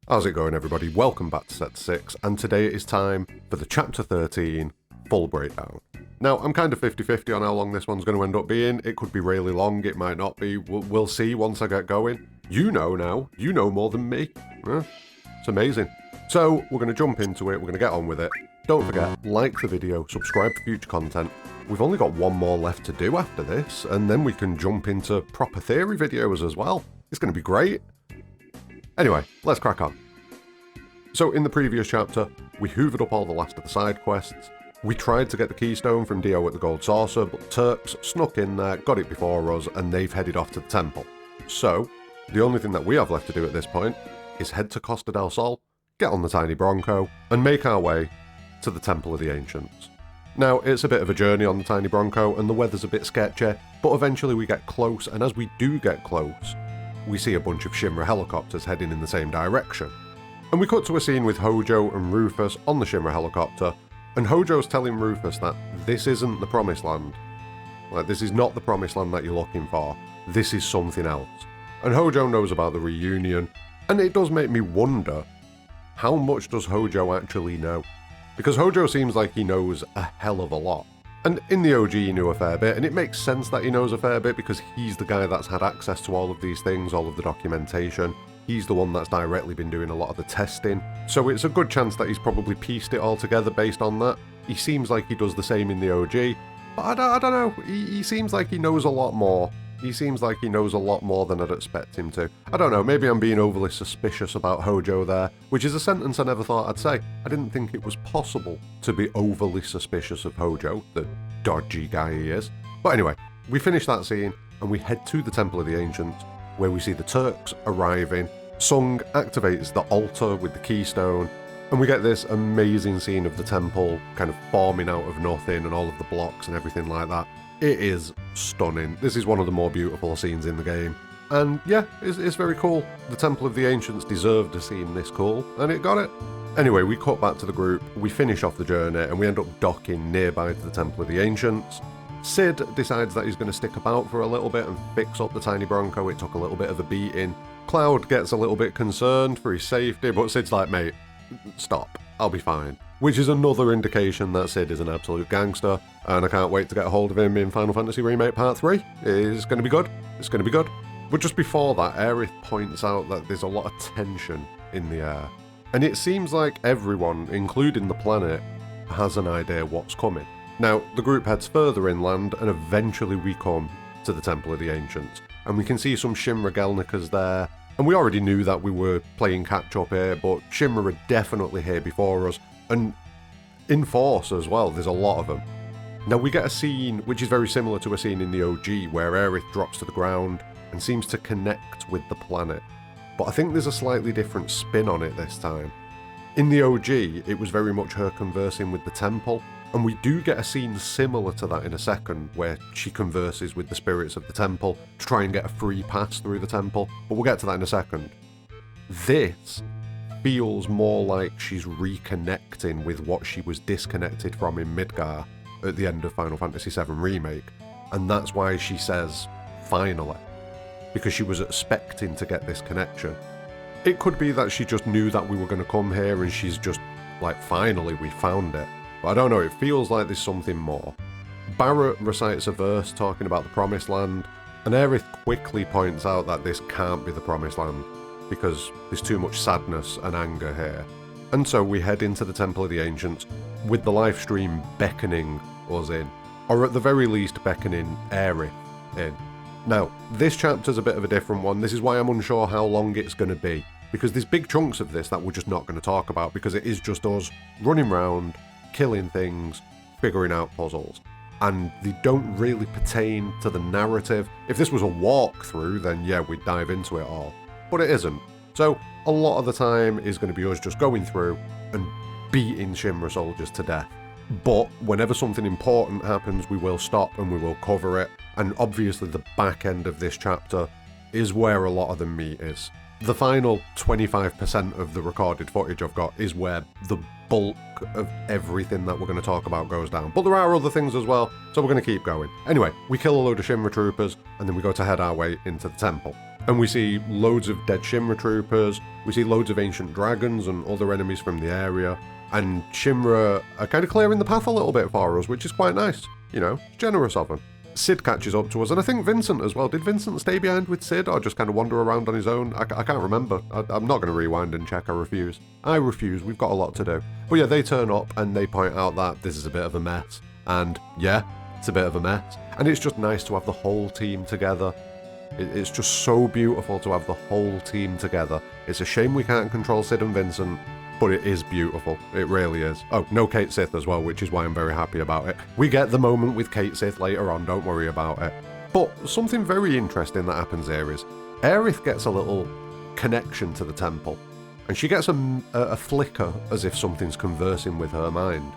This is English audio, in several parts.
How's it going, everybody? Welcome back to Set 6, and today it is time for the Chapter 13 full breakdown. Now, I'm kind of 50-50 on how long this one's going to end up being. It could be really long, it might not be. We'll see once I get going. You know now. You know more than me. It's amazing. So, we're going to jump into it, we're going to get on with it. Don't forget, like the video, subscribe for future content. We've only got one more left to do after this, and then we can jump into proper theory videos as well. It's going to be great. Anyway, let's crack on. So in the previous chapter, we hoovered up all the last of the side quests. We tried to get the keystone from Dio at the Gold Saucer, but the Turks snuck in there, got it before us, and they've headed off to the temple. So, the only thing that we have left to do at this point is head to Costa del Sol, get on the tiny Bronco, and make our way to the Temple of the Ancients. Now, it's a bit of a journey on the tiny Bronco, and the weather's a bit sketchy, but eventually we get close, and as we do get close, we see a bunch of Shinra helicopters heading in the same direction. And we cut to a scene with Hojo and Rufus on the Shinra helicopter, and Hojo's telling Rufus that this isn't the Promised Land. Like, this is not the Promised Land that you're looking for. This is something else. And Hojo knows about the reunion, and it does make me wonder, how much does Hojo actually know? Because Hojo seems like he knows a hell of a lot. And in the OG he knew a fair bit, and it makes sense that he knows a fair bit because he's the guy that's had access to all of these things, all of the documentation. He's the one that's directly been doing a lot of the testing. So it's a good chance that he's probably pieced it all together based on that. He seems like he does the same in the OG, but I don't know, he seems like he knows a lot more. He seems like he knows a lot more than I'd expect him to. I don't know, maybe I'm being overly suspicious about Hojo there, which is a sentence I never thought I'd say. I didn't think it was possible to be overly suspicious of Hojo, the dodgy guy he is. But anyway, we finish that scene and we head to the Temple of the Ancients, where we see the Turks arriving. Sung activates the altar with the keystone, and we get this amazing scene of the temple kind of forming out of nothing and all of the blocks and everything like that. It is stunning. This is one of the more beautiful scenes in the game. And yeah, it's very cool. The Temple of the Ancients deserved a scene this cool, and it got it. Anyway, we cut back to the group, we finish off the journey, and we end up docking nearby to the Temple of the Ancients. Sid decides that he's going to stick about for a little bit and fix up the tiny Bronco. It took a little bit of a beating. Cloud gets a little bit concerned for his safety, but Sid's like, mate, stop, I'll be fine. Which is another indication that Sid is an absolute gangster, and I can't wait to get a hold of him in Final Fantasy Remake Part 3. It's going to be good. It's going to be good. But just before that, Aerith points out that there's a lot of tension in the air. And it seems like everyone, including the planet, has an idea what's coming. Now, the group heads further inland, and eventually we come to the Temple of the Ancients. And we can see some Shinra Gelnikas there. And we already knew that we were playing catch-up here, but Shinra are definitely here before us. And in force as well, there's a lot of them. Now we get a scene which is very similar to a scene in the OG, where Aerith drops to the ground and seems to connect with the planet. But I think there's a slightly different spin on it this time. In the OG, it was very much her conversing with the temple, and we do get a scene similar to that in a second, where she converses with the spirits of the temple to try and get a free pass through the temple, but we'll get to that in a second. This feels more like she's reconnecting with what she was disconnected from in Midgar at the end of Final Fantasy VII Remake, and that's why she says, finally, because she was expecting to get this connection. It could be that she just knew that we were going to come here and she's just like, finally, we found it. But I don't know, it feels like there's something more. Barrett recites a verse talking about the Promised Land, and Aerith quickly points out that this can't be the Promised Land, because there's too much sadness and anger here. And so we head into the Temple of the Ancients, with the live stream beckoning us in, or at the very least beckoning Aerith in. Now, this chapter's a bit of a different one. This is why I'm unsure how long it's going to be, because there's big chunks of this that we're just not going to talk about, because it is just us running around, killing things, figuring out puzzles. And they don't really pertain to the narrative. If this was a walkthrough, then yeah, we'd dive into it all. But it isn't. So a lot of the time is going to be us just going through and beating Shinra soldiers to death. But whenever something important happens, we will stop and we will cover it. And obviously the back end of this chapter is where a lot of the meat is. The final 25% of the recorded footage I've got is where the bulk of everything that we're going to talk about goes down. But there are other things as well, so we're going to keep going. Anyway, we kill a load of Shinra troopers, and then we go to head our way into the temple. And we see loads of dead Shinra troopers, we see loads of ancient dragons and other enemies from the area, and Shinra are kind of clearing the path a little bit for us, which is quite nice. You know, generous of them. Sid catches up to us, and I think Vincent as well. Did Vincent stay behind with Sid, or just kind of wander around on his own? I can't remember. I'm not going to rewind and check. I refuse. We've got a lot to do. But yeah, they turn up, and they point out that this is a bit of a mess. And yeah, it's a bit of a mess. And it's just nice to have the whole team together. It's just so beautiful to have the whole team together. It's a shame we can't control Sid and Vincent, but it is beautiful. It really is. Oh, no Kate Sith as well, which is why I'm very happy about it. We get the moment with Kate Sith later on, don't worry about it. But something very interesting that happens here is Aerith gets a little connection to the temple, and she gets a flicker as if something's conversing with her mind.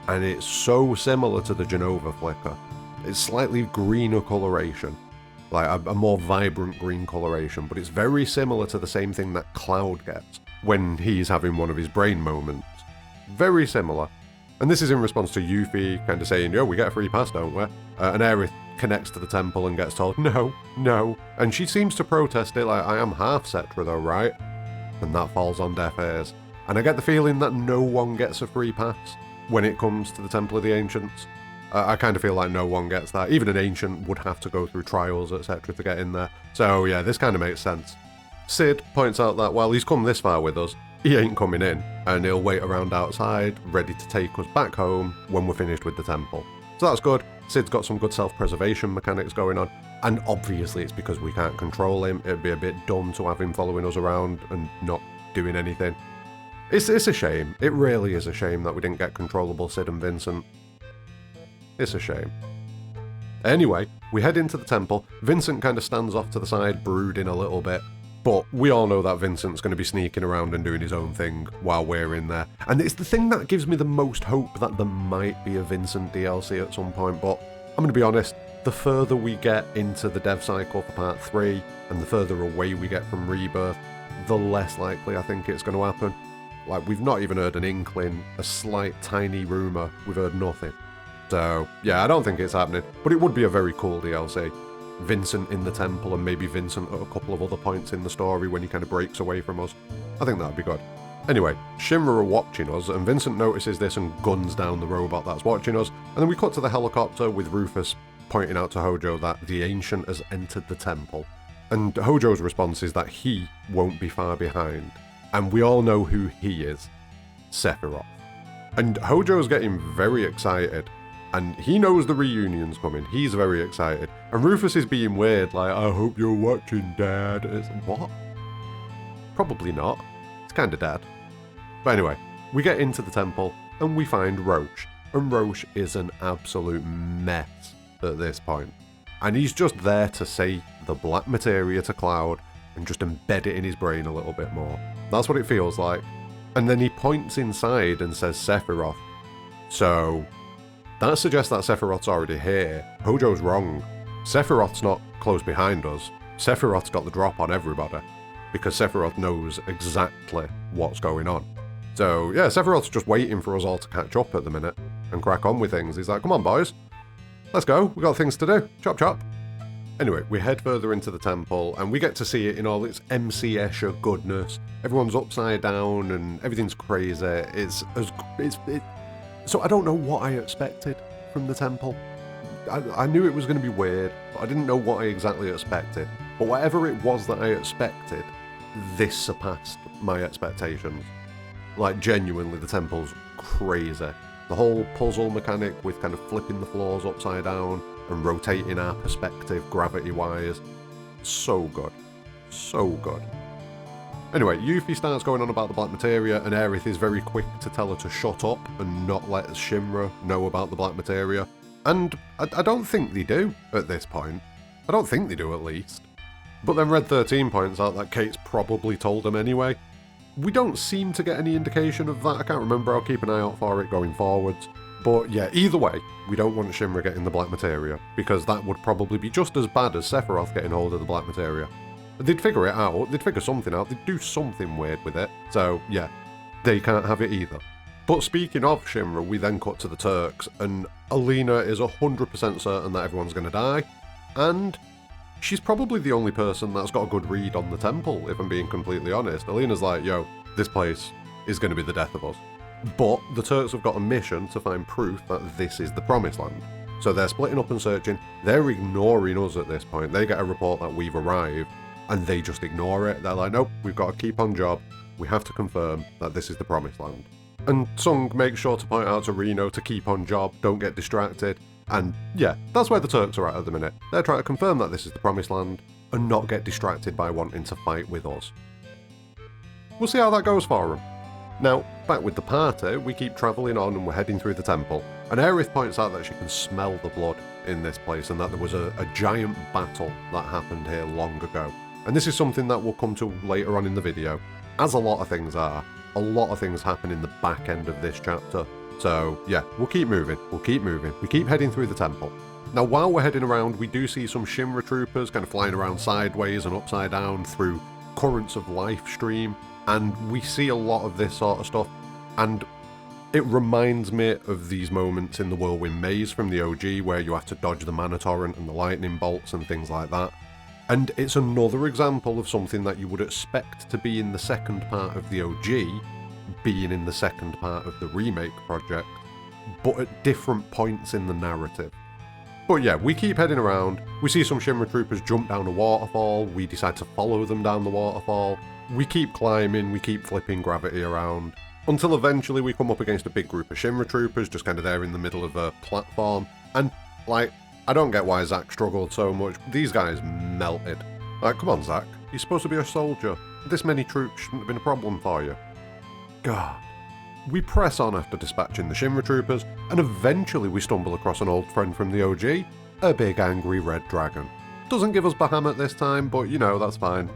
And it's so similar to the Genova flicker. It's slightly greener coloration, like a more vibrant green coloration, but it's very similar to the same thing that Cloud gets when he's having one of his brain moments. Very similar. And this is in response to Yuffie kind of saying, yo, we get a free pass, don't we? And Aerith connects to the temple and gets told, no, no. And she seems to protest it like, I am half Cetra though, right? And that falls on deaf ears. And I get the feeling that no one gets a free pass when it comes to the Temple of the Ancients. I kind of feel like no one gets that. Even an Ancient would have to go through trials, etc. to get in there. So yeah, this kind of makes sense. Sid points out that while he's come this far with us, he ain't coming in, and he'll wait around outside, ready to take us back home when we're finished with the temple. So that's good. Sid's got some good self-preservation mechanics going on, and obviously it's because we can't control him. It'd be a bit dumb to have him following us around and not doing anything. It's a shame. It really is a shame that we didn't get controllable Sid and Vincent. It's a shame. Anyway, we head into the temple. Vincent kind of stands off to the side, brooding a little bit. But we all know that Vincent's going to be sneaking around and doing his own thing while we're in there. And it's the thing that gives me the most hope that there might be a Vincent DLC at some point. But I'm going to be honest, the further we get into the dev cycle for part 3, and the further away we get from Rebirth, the less likely I think it's going to happen. Like, we've not even heard an inkling, a slight tiny rumour, we've heard nothing. So, yeah, I don't think it's happening, but it would be a very cool DLC. Vincent in the temple, and maybe Vincent at a couple of other points in the story when he kind of breaks away from us. I think that'd be good. Anyway, Shinra are watching us, and Vincent notices this and guns down the robot that's watching us, and then we cut to the helicopter with Rufus pointing out to Hojo that the Ancient has entered the temple. And Hojo's response is that he won't be far behind. And we all know who he is. Sephiroth. And Hojo's getting very excited. And he knows the reunion's coming. He's very excited. And Rufus is being weird, like, I hope you're watching, Dad. It's, what? Probably not. It's kinda Dad. But anyway, we get into the temple, and we find Roche. And Roche is an absolute mess at this point. And he's just there to say the Black Materia to Cloud, and just embed it in his brain a little bit more. That's what it feels like. And then he points inside and says Sephiroth. So that suggests that Sephiroth's already here. Hojo's wrong. Sephiroth's not close behind us. Sephiroth's got the drop on everybody, because Sephiroth knows exactly what's going on. So yeah, Sephiroth's just waiting for us all to catch up at the minute and crack on with things. He's like, come on boys, let's go, we got things to do. Chop chop. Anyway, we head further into the temple, and we get to see it in all its MC Escher goodness. Everyone's upside down, and everything's crazy. So I don't know what I expected from the temple. I knew it was going to be weird, but I didn't know what I exactly expected. But whatever it was that I expected, this surpassed my expectations. Like, genuinely, the temple's crazy. The whole puzzle mechanic with kind of flipping the floors upside down and rotating our perspective gravity-wise. So good. So good. Anyway, Yuffie starts going on about the Black Materia, and Aerith is very quick to tell her to shut up and not let Shinra know about the Black Materia. And I don't think they do at this point. I don't think they do, at least. But then Red 13 points out that Kate's probably told them anyway. We don't seem to get any indication of that. I can't remember. I'll keep an eye out for it going forwards. But yeah, either way, we don't want Shinra getting the Black Materia, because that would probably be just as bad as Sephiroth getting hold of the Black Materia. They'd figure it out, they'd figure something out, they'd do something weird with it. So yeah, they can't have it either. But speaking of Shinra, we then cut to the Turks, and Alina is 100% certain that everyone's going to die, and she's probably the only person that's got a good read on the temple, if I'm being completely honest. Alina's like, yo, this place is going to be the death of us. But the Turks have got a mission to find proof that this is the Promised Land. So they're splitting up and searching. They're ignoring us at this point. They get a report that we've arrived, and they just ignore it. They're like, nope, we've got to keep on job. We have to confirm that this is the Promised Land. And Sung makes sure to point out to Reno to keep on job, don't get distracted. And yeah, that's where the Turks are at the minute. They're trying to confirm that this is the Promised Land and not get distracted by wanting to fight with us. We'll see how that goes for them. Now, back with the party, we keep travelling on and we're heading through the temple, and Aerith points out that she can smell the blood in this place and that there was a giant battle that happened here long ago. And this is something that we'll come to later on in the video. As a lot of things are, a lot of things happen in the back end of this chapter. So yeah, we'll keep moving, we keep heading through the temple. Now while we're heading around, we do see some Shinra troopers kind of flying around sideways and upside down through currents of life stream, and we see a lot of this sort of stuff, and it reminds me of these moments in the Whirlwind Maze from the OG where you have to dodge the mana torrent and the lightning bolts and things like that. And it's another example of something that you would expect to be in the second part of the OG, being in the second part of the remake project, but at different points in the narrative. But yeah, we keep heading around, we see some Shinra troopers jump down a waterfall, we decide to follow them down the waterfall, we keep climbing, we keep flipping gravity around, until eventually we come up against a big group of Shinra troopers just kind of there in the middle of a platform, and like, I don't get why Zack struggled so much. These guys melted. Like, come on, Zack. You're supposed to be a soldier. This many troops shouldn't have been a problem for you. God. We press on after dispatching the Shinra troopers, and eventually we stumble across an old friend from the OG, a big angry red dragon. Doesn't give us Bahamut this time, but you know, that's fine.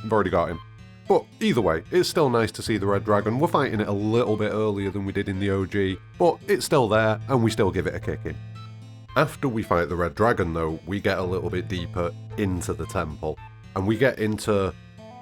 We've already got him. But either way, it's still nice to see the red dragon. We're fighting it a little bit earlier than we did in the OG, but it's still there, and we still give it a kicking. After we fight the red dragon though, we get a little bit deeper into the temple, and we get into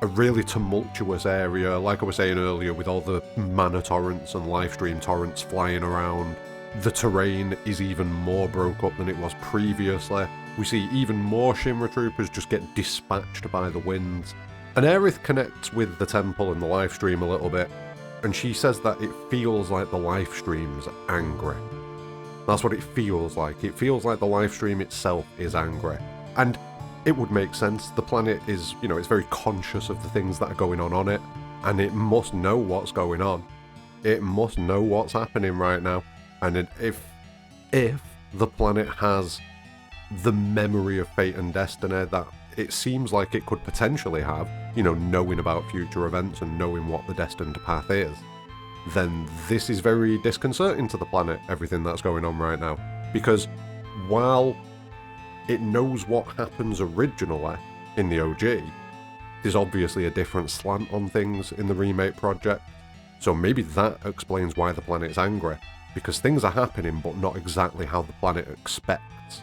a really tumultuous area, like I was saying earlier, with all the mana torrents and livestream torrents flying around. The terrain is even more broke up than it was previously. We see even more Shinra troopers just get dispatched by the winds. And Aerith connects with the temple and the livestream a little bit, and she says that it feels like the livestream's angry. That's what it feels like. It feels like the livestream itself is angry. And it would make sense. The planet is, you know, it's very conscious of the things that are going on it, and it must know what's going on. It must know what's happening right now. And if the planet has the memory of fate and destiny that it seems like it could potentially have, you know, knowing about future events and knowing what the destined path is, then this is very disconcerting to the planet, everything that's going on right now. Because while it knows what happens originally in the OG, there's obviously a different slant on things in the remake project. So maybe that explains why the planet's angry, because things are happening but not exactly how the planet expects.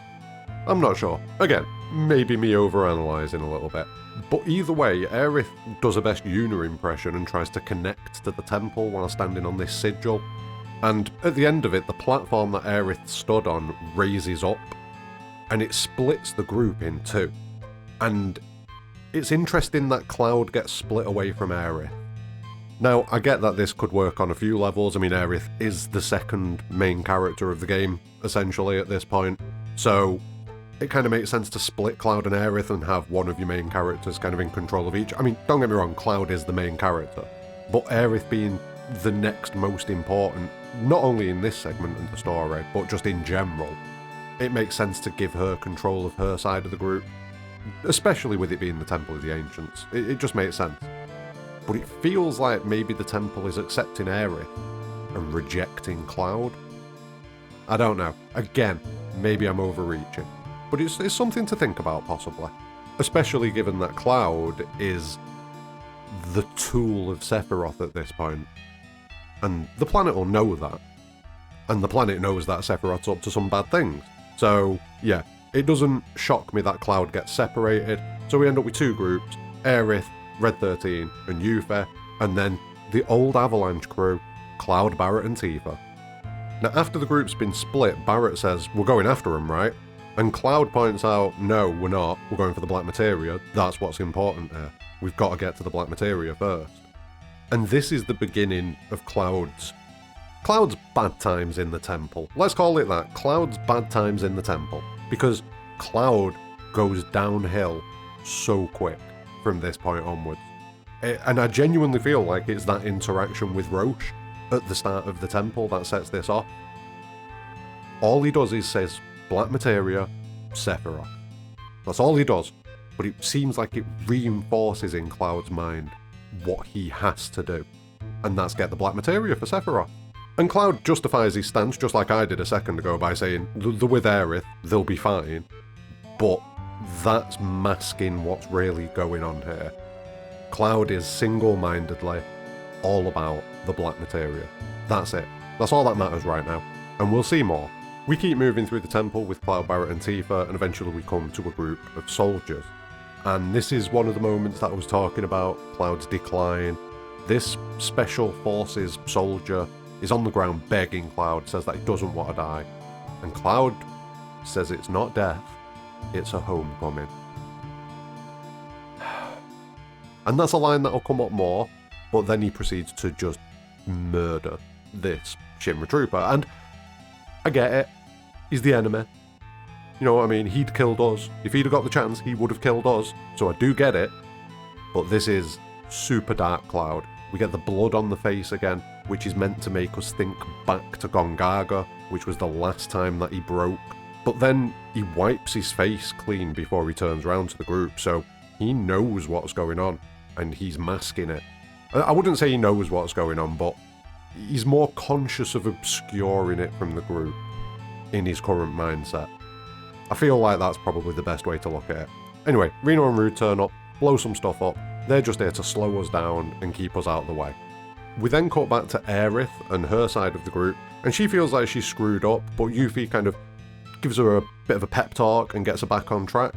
I'm not sure. Again, maybe me overanalyzing a little bit. But either way, Aerith does her best Yuna impression and tries to connect to the temple while standing on this sigil. And at the end of it, the platform that Aerith stood on raises up, and it splits the group in two. And it's interesting that Cloud gets split away from Aerith. Now, I get that this could work on a few levels. I mean, Aerith is the second main character of the game, essentially, at this point. So it kind of makes sense to split Cloud and Aerith and have one of your main characters kind of in control of each. I mean, don't get me wrong, Cloud is the main character, but Aerith being the next most important, not only in this segment of the story, but just in general, it makes sense to give her control of her side of the group, especially with it being the Temple of the Ancients. It just makes sense. But it feels like maybe the Temple is accepting Aerith and rejecting Cloud. I don't know. Again, maybe I'm overreaching. But it's something to think about, possibly. Especially given that Cloud is the tool of Sephiroth at this point. And the planet will know that. And the planet knows that Sephiroth's up to some bad things. So, yeah, it doesn't shock me that Cloud gets separated. So we end up with two groups, Aerith, Red 13, and Yuffie, and then the old Avalanche crew, Cloud, Barret, and Tifa. Now, after the group's been split, Barret says, "We're going after him, right?" And Cloud points out, no, we're not. We're going for the Black Materia. That's what's important here. We've got to get to the Black Materia first. And this is the beginning of Cloud's bad times in the temple. Let's call it that. Cloud's bad times in the temple. Because Cloud goes downhill so quick from this point onwards. And I genuinely feel like it's that interaction with Roche at the start of the temple that sets this off. All he does is says, Black Materia, Sephiroth. That's all he does. But it seems like it reinforces in Cloud's mind what he has to do. And that's get the Black Materia for Sephiroth. And Cloud justifies his stance, just like I did a second ago, by saying, they're with Aerith, they'll be fine. But that's masking what's really going on here. Cloud is single-mindedly all about the Black Materia. That's it. That's all that matters right now. And we'll see more. We keep moving through the temple with Cloud, Barret and Tifa, and eventually we come to a group of soldiers. And this is one of the moments that I was talking about, Cloud's decline. This Special Forces soldier is on the ground begging Cloud, says that he doesn't want to die. And Cloud says it's not death, it's a homecoming. And that's a line that'll come up more, but then he proceeds to just murder this Shinra trooper. And I get it, he's the enemy. You know what I mean? He'd killed us. If he'd have got the chance, he would have killed us. So I do get it. But this is super dark Cloud. We get the blood on the face again, which is meant to make us think back to Gongaga, which was the last time that he broke. But then he wipes his face clean before he turns around to the group, so he knows what's going on, and he's masking it. I wouldn't say he knows what's going on, but he's more conscious of obscuring it from the group in his current mindset. I feel like that's probably the best way to look at it. Anyway, Reno and Rude turn up, blow some stuff up. They're just here to slow us down and keep us out of the way. We then cut back to Aerith and her side of the group, and she feels like she's screwed up, but Yuffie kind of gives her a bit of a pep talk and gets her back on track.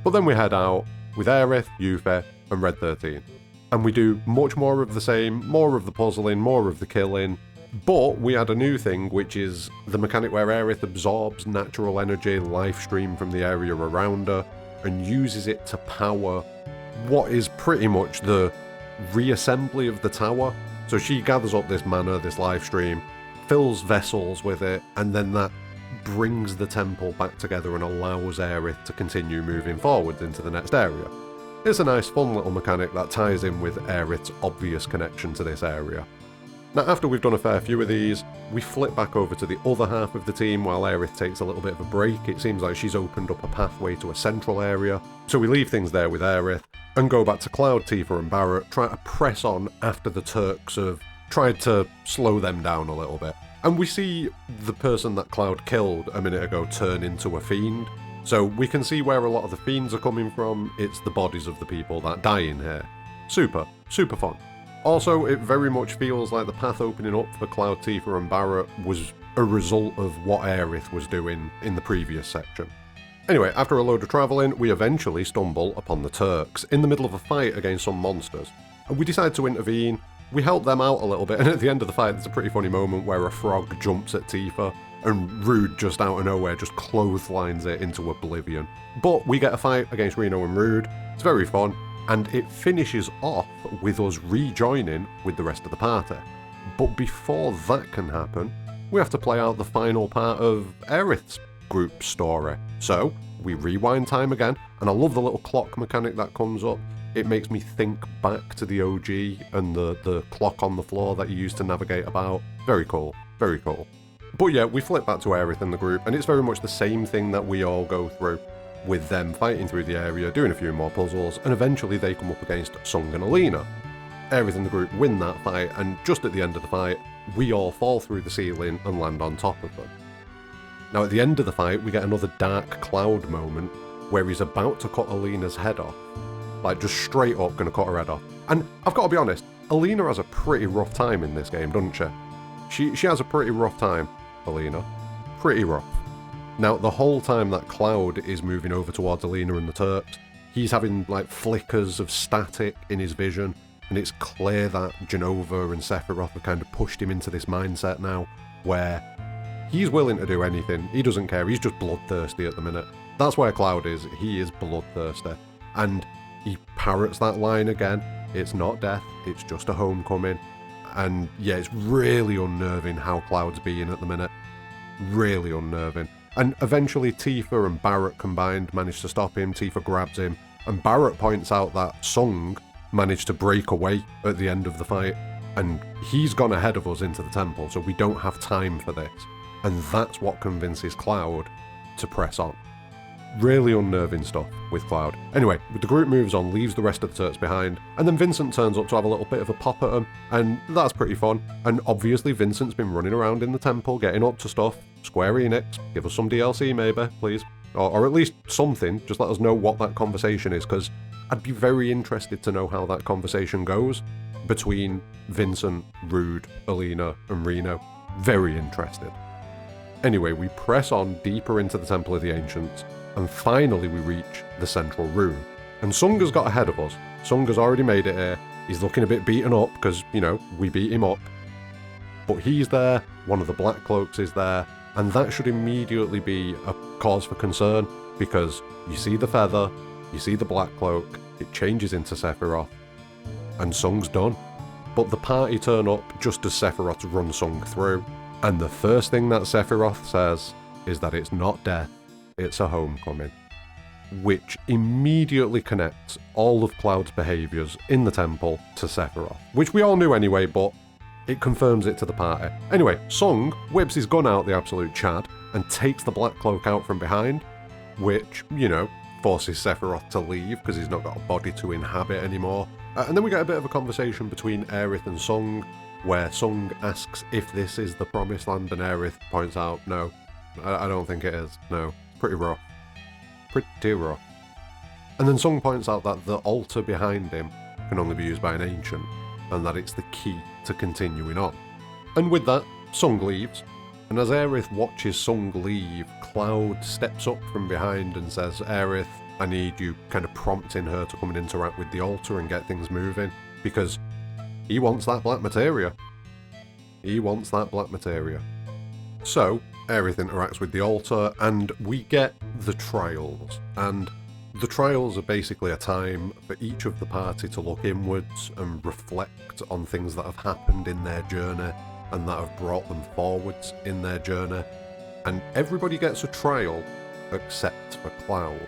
But then we head out with Aerith, Yuffie, and Red 13. And we do much more of the same, more of the puzzling, more of the killing. But we add a new thing, which is the mechanic where Aerith absorbs natural energy life stream from the area around her and uses it to power what is pretty much the reassembly of the tower. So she gathers up this mana, this life stream, fills vessels with it, and then that brings the temple back together and allows Aerith to continue moving forwards into the next area. It's a nice fun little mechanic that ties in with Aerith's obvious connection to this area. Now after we've done a fair few of these, we flip back over to the other half of the team while Aerith takes a little bit of a break. It seems like she's opened up a pathway to a central area, so we leave things there with Aerith and go back to Cloud, Tifa and Barret, trying to press on after the Turks have tried to slow them down a little bit. And we see the person that Cloud killed a minute ago turn into a fiend. So we can see where a lot of the fiends are coming from. It's the bodies of the people that die in here. Super, super fun. Also, it very much feels like the path opening up for Cloud, Tifa and Barret was a result of what Aerith was doing in the previous section. Anyway, after a load of travelling, we eventually stumble upon the Turks in the middle of a fight against some monsters. And we decide to intervene. We help them out a little bit, and at the end of the fight there's a pretty funny moment where a frog jumps at Tifa, and Rude just out of nowhere just clotheslines it into oblivion. But we get a fight against Reno and Rude, it's very fun, and it finishes off with us rejoining with the rest of the party. But before that can happen, we have to play out the final part of Aerith's group story. So, we rewind time again, and I love the little clock mechanic that comes up. It makes me think back to the OG and the clock on the floor that you used to navigate about. Very cool, very cool. But yeah, we flip back to Aerith and the group, and it's very much the same thing that we all go through, with them fighting through the area, doing a few more puzzles, and eventually they come up against Sung and Alina. Aerith and the group win that fight, and just at the end of the fight, we all fall through the ceiling and land on top of them. Now at the end of the fight, we get another Dark Cloud moment, where he's about to cut Alina's head off. Like, just straight up gonna cut her head off. And I've got to be honest, Alina has a pretty rough time in this game, doesn't she? She has a pretty rough time, Alina. Pretty rough. Now, the whole time that Cloud is moving over towards Alina and the Turks, he's having, like, flickers of static in his vision, and it's clear that Genova and Sephiroth have kind of pushed him into this mindset now, where he's willing to do anything, he doesn't care, he's just bloodthirsty at the minute. That's where Cloud is. He is bloodthirsty. And he parrots that line again. It's not death, it's just a homecoming. And yeah, it's really unnerving how Cloud's being at the minute. Really unnerving. And eventually Tifa and Barrett combined manage to stop him. Tifa grabs him. And Barrett points out that Sung managed to break away at the end of the fight. And he's gone ahead of us into the temple, so we don't have time for this. And that's what convinces Cloud to press on. Really unnerving stuff with Cloud. Anyway, the group moves on, leaves the rest of the Turks behind, and then Vincent turns up to have a little bit of a pop at them, and that's pretty fun. And obviously Vincent's been running around in the temple, getting up to stuff. Square Enix, give us some DLC maybe, please. Or at least something, just let us know what that conversation is, because I'd be very interested to know how that conversation goes between Vincent, Rude, Alina, and Reno. Very interested. Anyway, we press on deeper into the Temple of the Ancients, and finally we reach the central room. And Sung has got ahead of us. Sung has already made it here. He's looking a bit beaten up, because, you know, we beat him up. But he's there, one of the Black Cloaks is there, and that should immediately be a cause for concern, because you see the feather, you see the Black Cloak, it changes into Sephiroth, and Sung's done. But the party turn up just as Sephiroth runs Sung through, and the first thing that Sephiroth says is that it's not death, it's a homecoming. Which immediately connects all of Cloud's behaviours in the temple to Sephiroth, which we all knew anyway, but it confirms it to the party. Anyway, Sung whips his gun out the absolute Chad and takes the Black Cloak out from behind, which, you know, forces Sephiroth to leave because he's not got a body to inhabit anymore. And then we get a bit of a conversation between Aerith and Sung, where Sung asks if this is the Promised Land, and Aerith points out, no, I don't think it is. No, it's pretty rough. Pretty rough. And then Sung points out that the altar behind him can only be used by an ancient, and that it's the key to continuing on. And with that, Sung leaves, and as Aerith watches Sung leave, Cloud steps up from behind and says, Aerith, I need you, kind of prompting her to come and interact with the altar and get things moving, because he wants that Black Materia. He wants that Black Materia. So, Aerith interacts with the altar, and we get the trials. And the trials are basically a time for each of the party to look inwards and reflect on things that have happened in their journey and that have brought them forwards in their journey. And everybody gets a trial except for Cloud.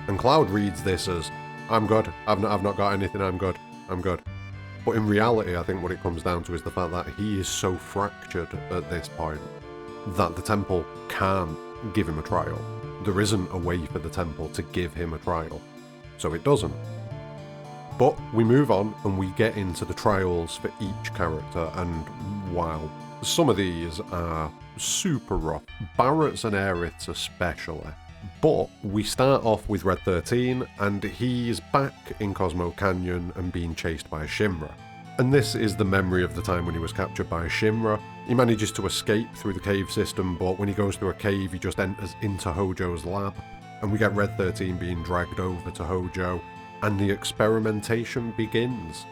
And Cloud reads this as, I'm good, I've not got anything, I'm good. But in reality, I think what it comes down to is the fact that he is so fractured at this point that the temple can't give him a trial. There isn't a way for the temple to give him a trial, so it doesn't. But we move on and we get into the trials for each character, and wow, some of these are super rough, Barrett's and Aerith's especially. But we start off with Red 13, and he's back in Cosmo Canyon and being chased by Shinra. And this is the memory of the time when he was captured by Shinra. He manages to escape through the cave system, but when he goes through a cave, he just enters into Hojo's lab. And we get Red 13 being dragged over to Hojo, and the experimentation begins.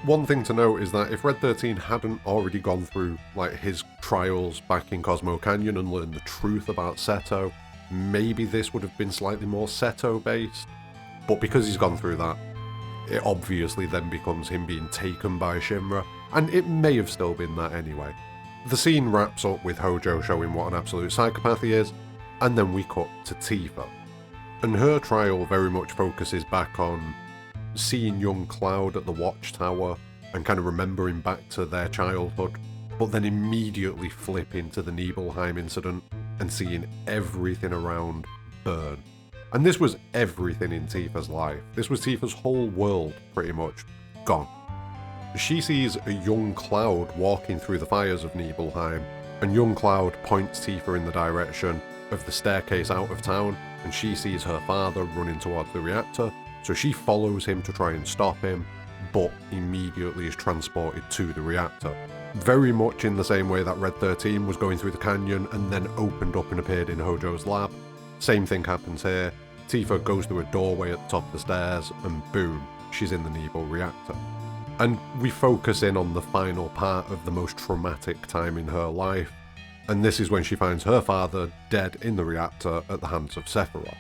One thing to note is that if Red 13 hadn't already gone through like his trials back in Cosmo Canyon and learned the truth about Seto, maybe this would have been slightly more Seto based. But because he's gone through that, it obviously then becomes him being taken by Shinra, and it may have still been that anyway. The scene wraps up with Hojo showing what an absolute psychopath he is, and then we cut to Tifa. And her trial very much focuses back on seeing young Cloud at the Watchtower and kind of remembering back to their childhood, but then immediately flipping to the Nibelheim incident and seeing everything around burn. And this was everything in Tifa's life. This was Tifa's whole world, pretty much, gone. She sees a young Cloud walking through the fires of Nibelheim, and young Cloud points Tifa in the direction of the staircase out of town, and she sees her father running towards the reactor, so she follows him to try and stop him, but immediately is transported to the reactor. Very much in the same way that Red 13 was going through the canyon and then opened up and appeared in Hojo's lab. Same thing happens here. Tifa goes through a doorway at the top of the stairs, and boom, she's in the Nebo reactor. And we focus in on the final part of the most traumatic time in her life, And this is when she finds her father dead in the reactor at the hands of Sephiroth.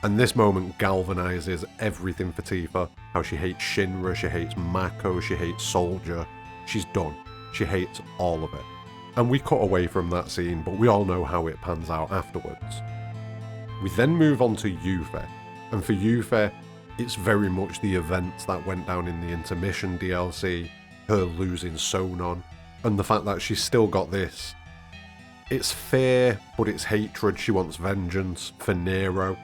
And this moment galvanizes everything for Tifa. How she hates Shinra, she hates Mako, she hates Soldier. She's done. She hates all of it. And we cut away from that scene, but we all know how it pans out afterwards. We then move on to Yuffie. And for Yuffie, it's very much the events that went down in the intermission DLC, her losing Sonon, and the fact that she's still got this. It's fear, but it's hatred. She wants vengeance for Nero.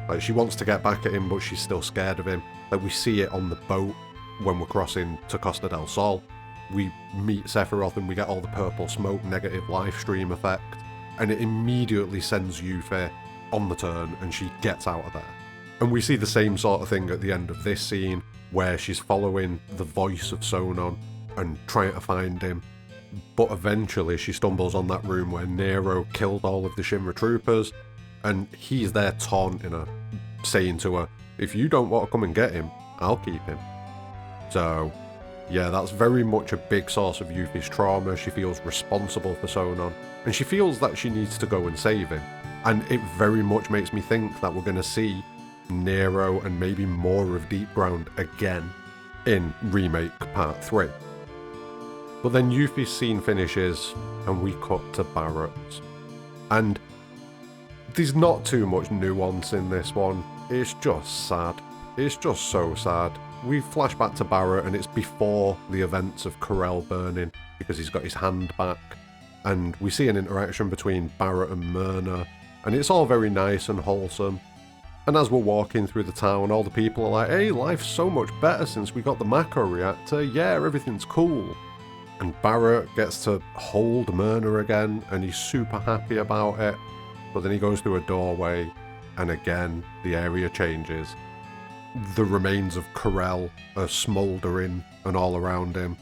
Like, she wants to get back at him, but she's still scared of him. Like, we see it on the boat when we're crossing to Costa del Sol. We meet Sephiroth and we get all the purple smoke, negative live stream effect, and it immediately sends Yuffie on the turn and she gets out of there. And we see the same sort of thing at the end of this scene, where she's following the voice of Sonon and trying to find him. But eventually she stumbles on that room where Nero killed all of the Shinra troopers, and he's there taunting her, saying to her, if you don't want to come and get him, I'll keep him. So, yeah, that's very much a big source of Yuffie's trauma. She feels responsible for Sonon, and she feels that she needs to go and save him. And it very much makes me think that we're going to see Nero and maybe more of Deep Ground again in Remake Part 3. But then Yuffie's scene finishes, and we cut to Barrett's. And there's not too much nuance in this one. It's just sad. It's just so sad. We flash back to Barrett, and it's before the events of Corel burning, because he's got his hand back. And we see an interaction between Barrett and Myrna, and it's all very nice and wholesome. And as we're walking through the town, all the people are like, hey, life's so much better since we got the Mako reactor. Yeah, everything's cool. And Barrett gets to hold Myrna again, and he's super happy about it. But then he goes through a doorway, and again, the area changes. The remains of Corel are smouldering and all around him.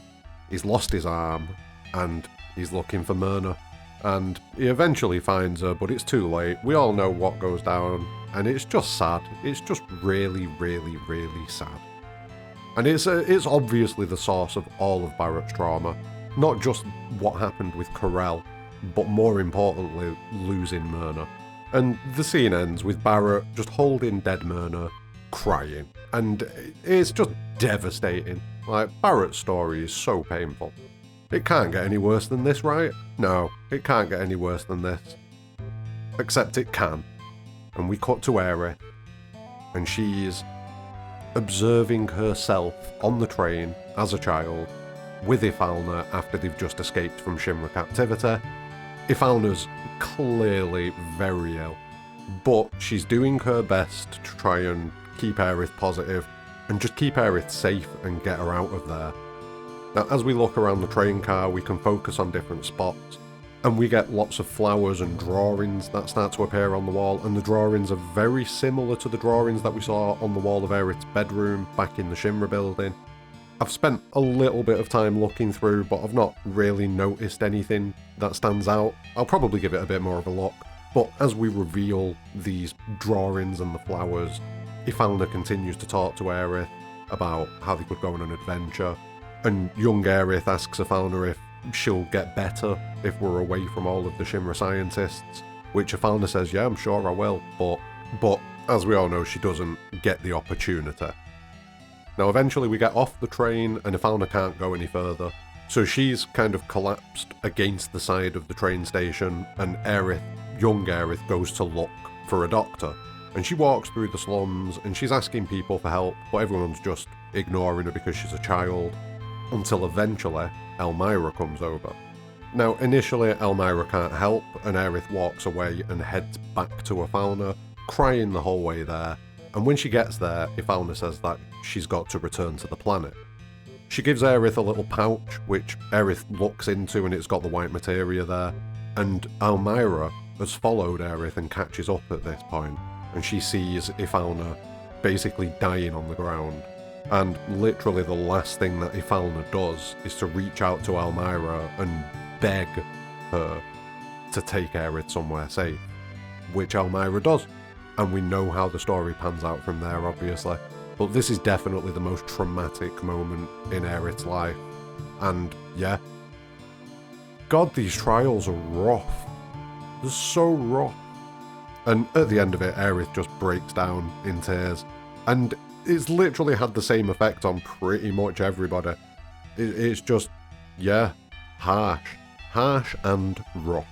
He's lost his arm, and he's looking for Myrna. And he eventually finds her, but it's too late. We all know what goes down, and it's just sad. It's just really, really, really sad. And it's obviously the source of all of Barrett's trauma. Not just what happened with Corel, but more importantly, losing Myrna. And the scene ends with Barrett just holding dead Myrna, crying. And it's just devastating. Like, Barrett's story is so painful. It can't get any worse than this, right? No, it can't get any worse than this. Except it can. And we cut to Aerith, and she's observing herself on the train as a child with Ifalna after they've just escaped from Shinra captivity. Ifalna's clearly very ill, but she's doing her best to try and keep Aerith positive and just keep Aerith safe and get her out of there. Now, as we look around the train car, we can focus on different spots, and we get lots of flowers and drawings that start to appear on the wall, and the drawings are very similar to the drawings that we saw on the wall of Aerith's bedroom back in the Shinra building. I've spent a little bit of time looking through, but I've not really noticed anything that stands out. I'll probably give it a bit more of a look, but as we reveal these drawings and the flowers, Ifalna continues to talk to Aerith about how they could go on an adventure, and young Aerith asks Ifalna if she'll get better if we're away from all of the Shinra scientists, which Ifalna says, yeah, I'm sure I will, but as we all know, she doesn't get the opportunity. Now eventually we get off the train and Ifalna can't go any further, so she's kind of collapsed against the side of the train station, and Aerith, young Aerith, goes to look for a doctor. And she walks through the slums and she's asking people for help, but everyone's just ignoring her because she's a child, until eventually Elmira comes over. Now initially Elmira can't help, and Aerith walks away and heads back to Ifalna, crying the whole way there, and when she gets there, Ifalna says that she's got to return to the planet. She gives Aerith a little pouch, which Aerith looks into, and it's got the white materia there, and Elmira has followed Aerith and catches up at this point, and she sees Ifalna basically dying on the ground. And literally the last thing that Ifalna does is to reach out to Elmira and beg her to take Aerith somewhere safe, which Elmira does. And we know how the story pans out from there, obviously. But this is definitely the most traumatic moment in Aerith's life. And yeah, God, these trials are rough. They're so rough. And at the end of it, Aerith just breaks down in tears. And it's literally had the same effect on pretty much everybody. It's just, yeah, harsh. Harsh and rough.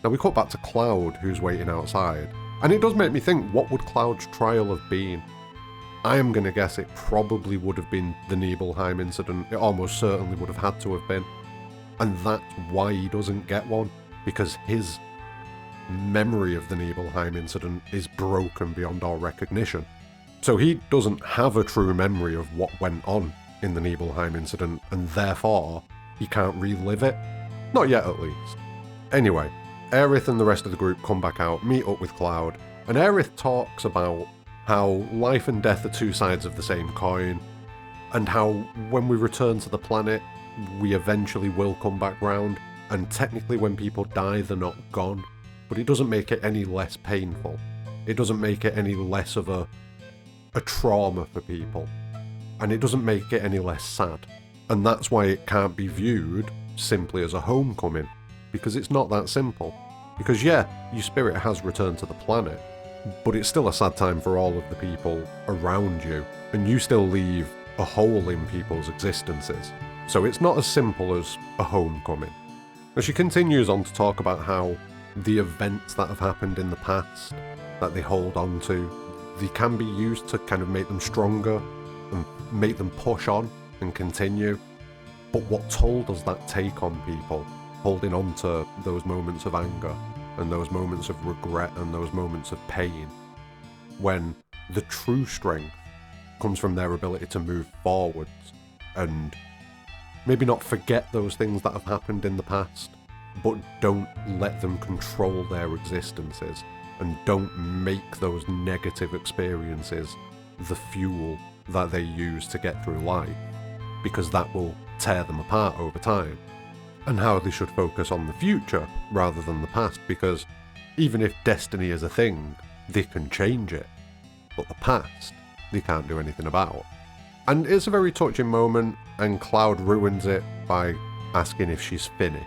Now we cut back to Cloud, who's waiting outside. And it does make me think, what would Cloud's trial have been? I am going to guess it probably would have been the Nibelheim incident. It almost certainly would have had to have been. And that's why he doesn't get one. Because his memory of the Nibelheim incident is broken beyond all recognition. So he doesn't have a true memory of what went on in the Nibelheim incident, and therefore he can't relive it. Not yet, at least. Anyway, Aerith and the rest of the group come back out, meet up with Cloud, and Aerith talks about how life and death are two sides of the same coin, and how when we return to the planet, we eventually will come back round, and technically when people die, they're not gone, but it doesn't make it any less painful. It doesn't make it any less of a trauma for people, and it doesn't make it any less sad. And that's why it can't be viewed simply as a homecoming, because it's not that simple. Because yeah, your spirit has returned to the planet, but it's still a sad time for all of the people around you, and you still leave a hole in people's existences. So it's not as simple as a homecoming. And she continues on to talk about how the events that have happened in the past that they hold on to, they can be used to kind of make them stronger and make them push on and continue. But what toll does that take on people, holding on to those moments of anger and those moments of regret and those moments of pain, when the true strength comes from their ability to move forwards and maybe not forget those things that have happened in the past, but don't let them control their existences, and don't make those negative experiences the fuel that they use to get through life, because that will tear them apart over time. And how they should focus on the future rather than the past, because even if destiny is a thing, they can change it, but the past, they can't do anything about. And it's a very touching moment, and Cloud ruins it by asking if she's finished.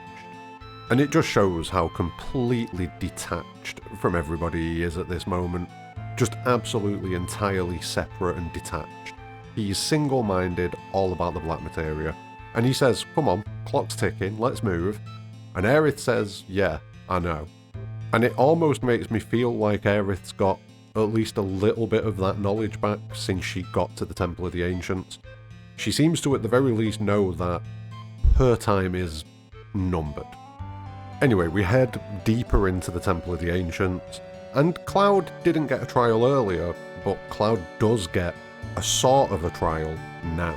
And it just shows how completely detached from everybody he is at this moment. Just absolutely entirely separate and detached. He's single-minded, all about the Black Materia. And he says, come on, clock's ticking, let's move. And Aerith says, yeah, I know. And it almost makes me feel like Aerith's got at least a little bit of that knowledge back since she got to the Temple of the Ancients. She seems to at the very least know that her time is numbered. Anyway, we head deeper into the Temple of the Ancients, and Cloud didn't get a trial earlier, but Cloud does get a sort of a trial now.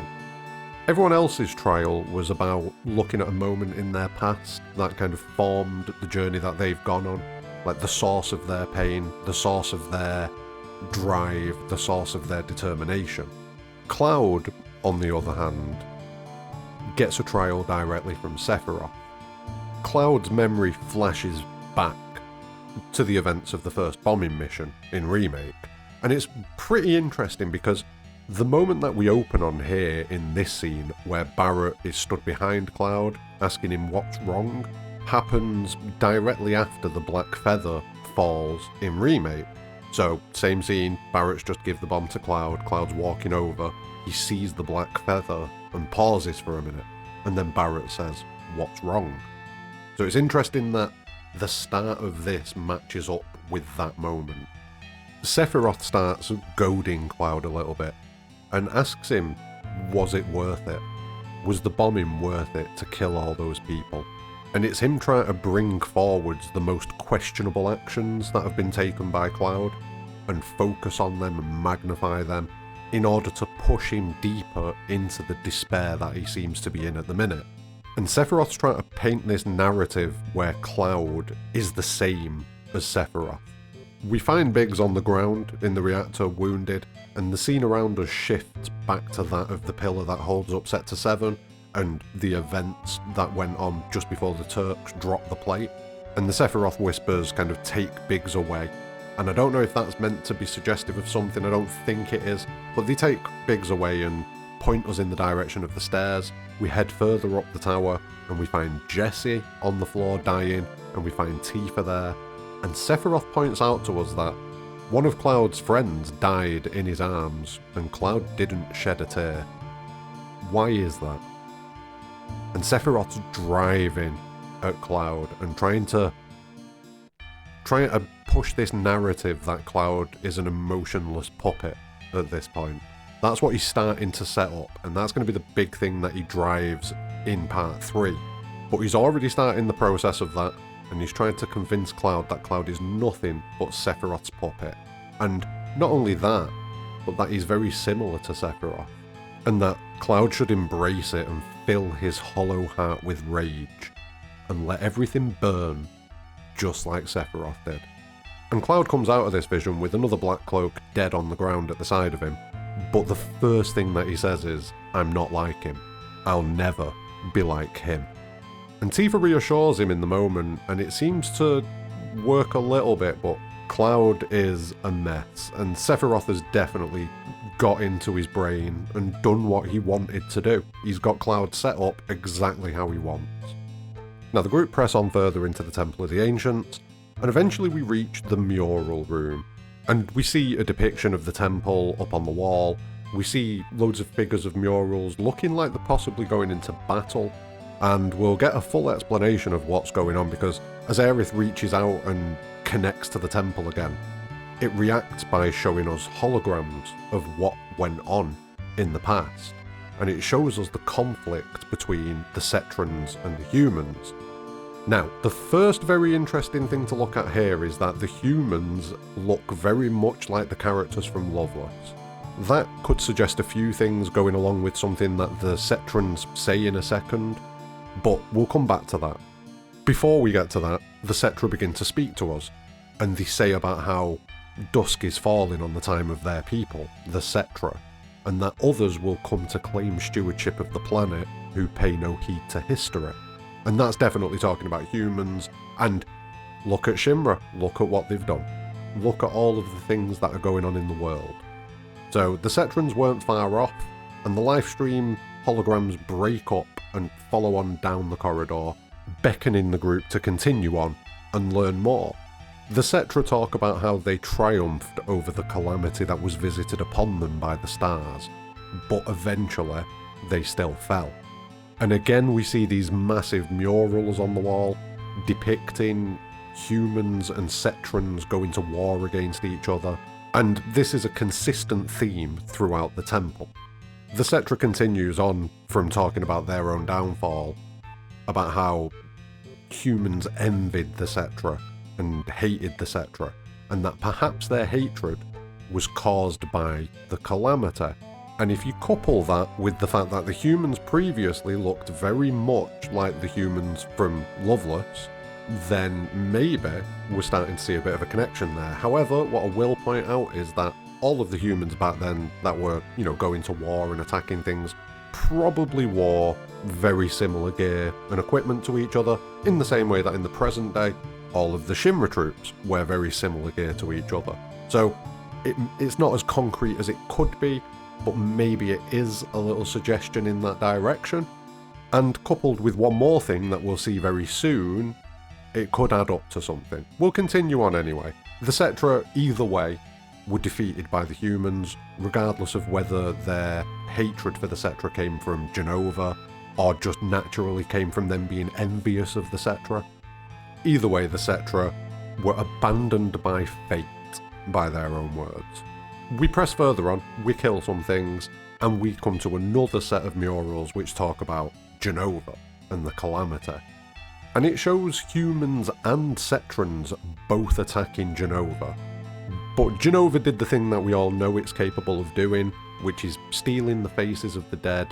Everyone else's trial was about looking at a moment in their past that kind of formed the journey that they've gone on, like the source of their pain, the source of their drive, the source of their determination. Cloud, on the other hand, gets a trial directly from Sephiroth. Cloud's memory flashes back to the events of the first bombing mission in Remake, and it's pretty interesting because the moment that we open on here in this scene, where Barrett is stood behind Cloud asking him what's wrong, happens directly after the black feather falls in Remake. So, same scene, Barrett's just give the bomb to Cloud, Cloud's walking over, he sees the black feather and pauses for a minute, and then Barrett says, what's wrong? So it's interesting that the start of this matches up with that moment. Sephiroth starts goading Cloud a little bit, and asks him, was it worth it? Was the bombing worth it to kill all those people? And it's him trying to bring forwards the most questionable actions that have been taken by Cloud, and focus on them and magnify them, in order to push him deeper into the despair that he seems to be in at the minute. And Sephiroth's trying to paint this narrative where Cloud is the same as Sephiroth. We find Biggs on the ground in the reactor, wounded, and the scene around us shifts back to that of the pillar that holds up Sector 7, and the events that went on just before the Turks dropped the plate. And the Sephiroth whispers kind of take Biggs away. And I don't know if that's meant to be suggestive of something, I don't think it is, but they take Biggs away and point us in the direction of the stairs. We head further up the tower, and we find Jesse on the floor dying, and we find Tifa there. And Sephiroth points out to us that one of Cloud's friends died in his arms, and Cloud didn't shed a tear. Why is that? And Sephiroth's driving at Cloud and trying to push this narrative that Cloud is an emotionless puppet at this point. That's what he's starting to set up, and that's going to be the big thing that he drives in part 3. But he's already starting the process of that, and he's trying to convince Cloud that Cloud is nothing but Sephiroth's puppet. And not only that, but that he's very similar to Sephiroth, and that Cloud should embrace it and fill his hollow heart with rage, and let everything burn, just like Sephiroth did. And Cloud comes out of this vision with another Black Cloak dead on the ground at the side of him, but the first thing that he says is, "I'm not like him. I'll never be like him." And Tifa reassures him in the moment, and it seems to work a little bit, but Cloud is a mess, and Sephiroth has definitely got into his brain and done what he wanted to do. He's got Cloud set up exactly how he wants. Now the group press on further into the Temple of the Ancients, and eventually we reach the mural room. And we see a depiction of the temple up on the wall. We see loads of figures of murals looking like they're possibly going into battle. And we'll get a full explanation of what's going on, because as Aerith reaches out and connects to the temple again, it reacts by showing us holograms of what went on in the past. And it shows us the conflict between the Cetrans and the humans. Now, the first very interesting thing to look at here is that the humans look very much like the characters from Loveless. That could suggest a few things going along with something that the Cetrans say in a second, but we'll come back to that. Before we get to that, the Cetra begin to speak to us, and they say about how dusk is falling on the time of their people, the Cetra, and that others will come to claim stewardship of the planet who pay no heed to history. And that's definitely talking about humans, and look at Shinra, look at what they've done. Look at all of the things that are going on in the world. So the Cetrans weren't far off, and the livestream holograms break up and follow on down the corridor, beckoning the group to continue on and learn more. The Cetra talk about how they triumphed over the calamity that was visited upon them by the stars, but eventually they still fell. And again we see these massive murals on the wall depicting humans and Cetrans going to war against each other, and this is a consistent theme throughout the temple. The Cetra continues on from talking about their own downfall, about how humans envied the Cetra and hated the Cetra, and that perhaps their hatred was caused by the calamity. And if you couple that with the fact that the humans previously looked very much like the humans from Loveless, then maybe we're starting to see a bit of a connection there. However, what I will point out is that all of the humans back then that were, going to war and attacking things probably wore very similar gear and equipment to each other, in the same way that in the present day, all of the Shinra troops wear very similar gear to each other. So it's not as concrete as it could be, but maybe it is a little suggestion in that direction. And coupled with one more thing that we'll see very soon, it could add up to something. We'll continue on anyway. The Cetra, either way, were defeated by the humans, regardless of whether their hatred for the Cetra came from Jenova, or just naturally came from them being envious of the Cetra. Either way, the Cetra were abandoned by fate, by their own words. We press further on, we kill some things, and we come to another set of murals which talk about Jenova and the calamity. And it shows humans and Cetrans both attacking Jenova. But Jenova did the thing that we all know it's capable of doing, which is stealing the faces of the dead,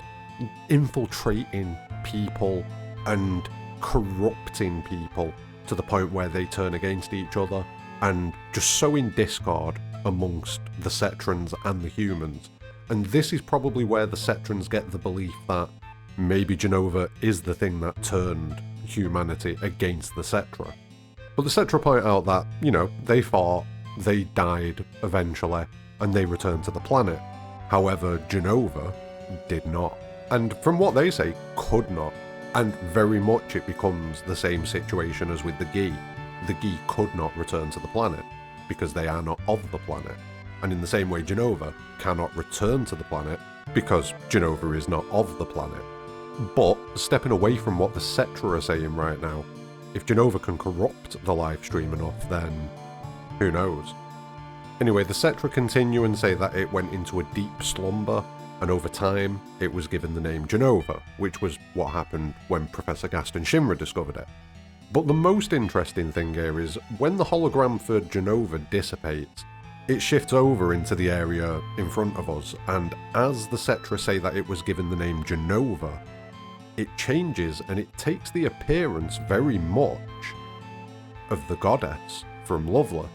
infiltrating people, and corrupting people to the point where they turn against each other, and just sowing discord amongst the Cetrans and the humans. And this is probably where the Cetrans get the belief that maybe Jenova is the thing that turned humanity against the Cetra. But the Cetra point out that, they fought, they died eventually, and they returned to the planet. However, Jenova did not. And from what they say, could not. And very much it becomes the same situation as with the Gi. The Gi could not return to the planet, because they are not of the planet. And in the same way, Jenova cannot return to the planet, because Jenova is not of the planet. But, stepping away from what the Cetra are saying right now, if Jenova can corrupt the live stream enough, then who knows? Anyway, the Cetra continue and say that it went into a deep slumber, and over time, it was given the name Jenova, which was what happened when Professor Gaston Shinra discovered it. But the most interesting thing here is, when the hologram for Jenova dissipates, it shifts over into the area in front of us, and as the Cetra say that it was given the name Jenova, it changes and it takes the appearance very much of the goddess from Loveless.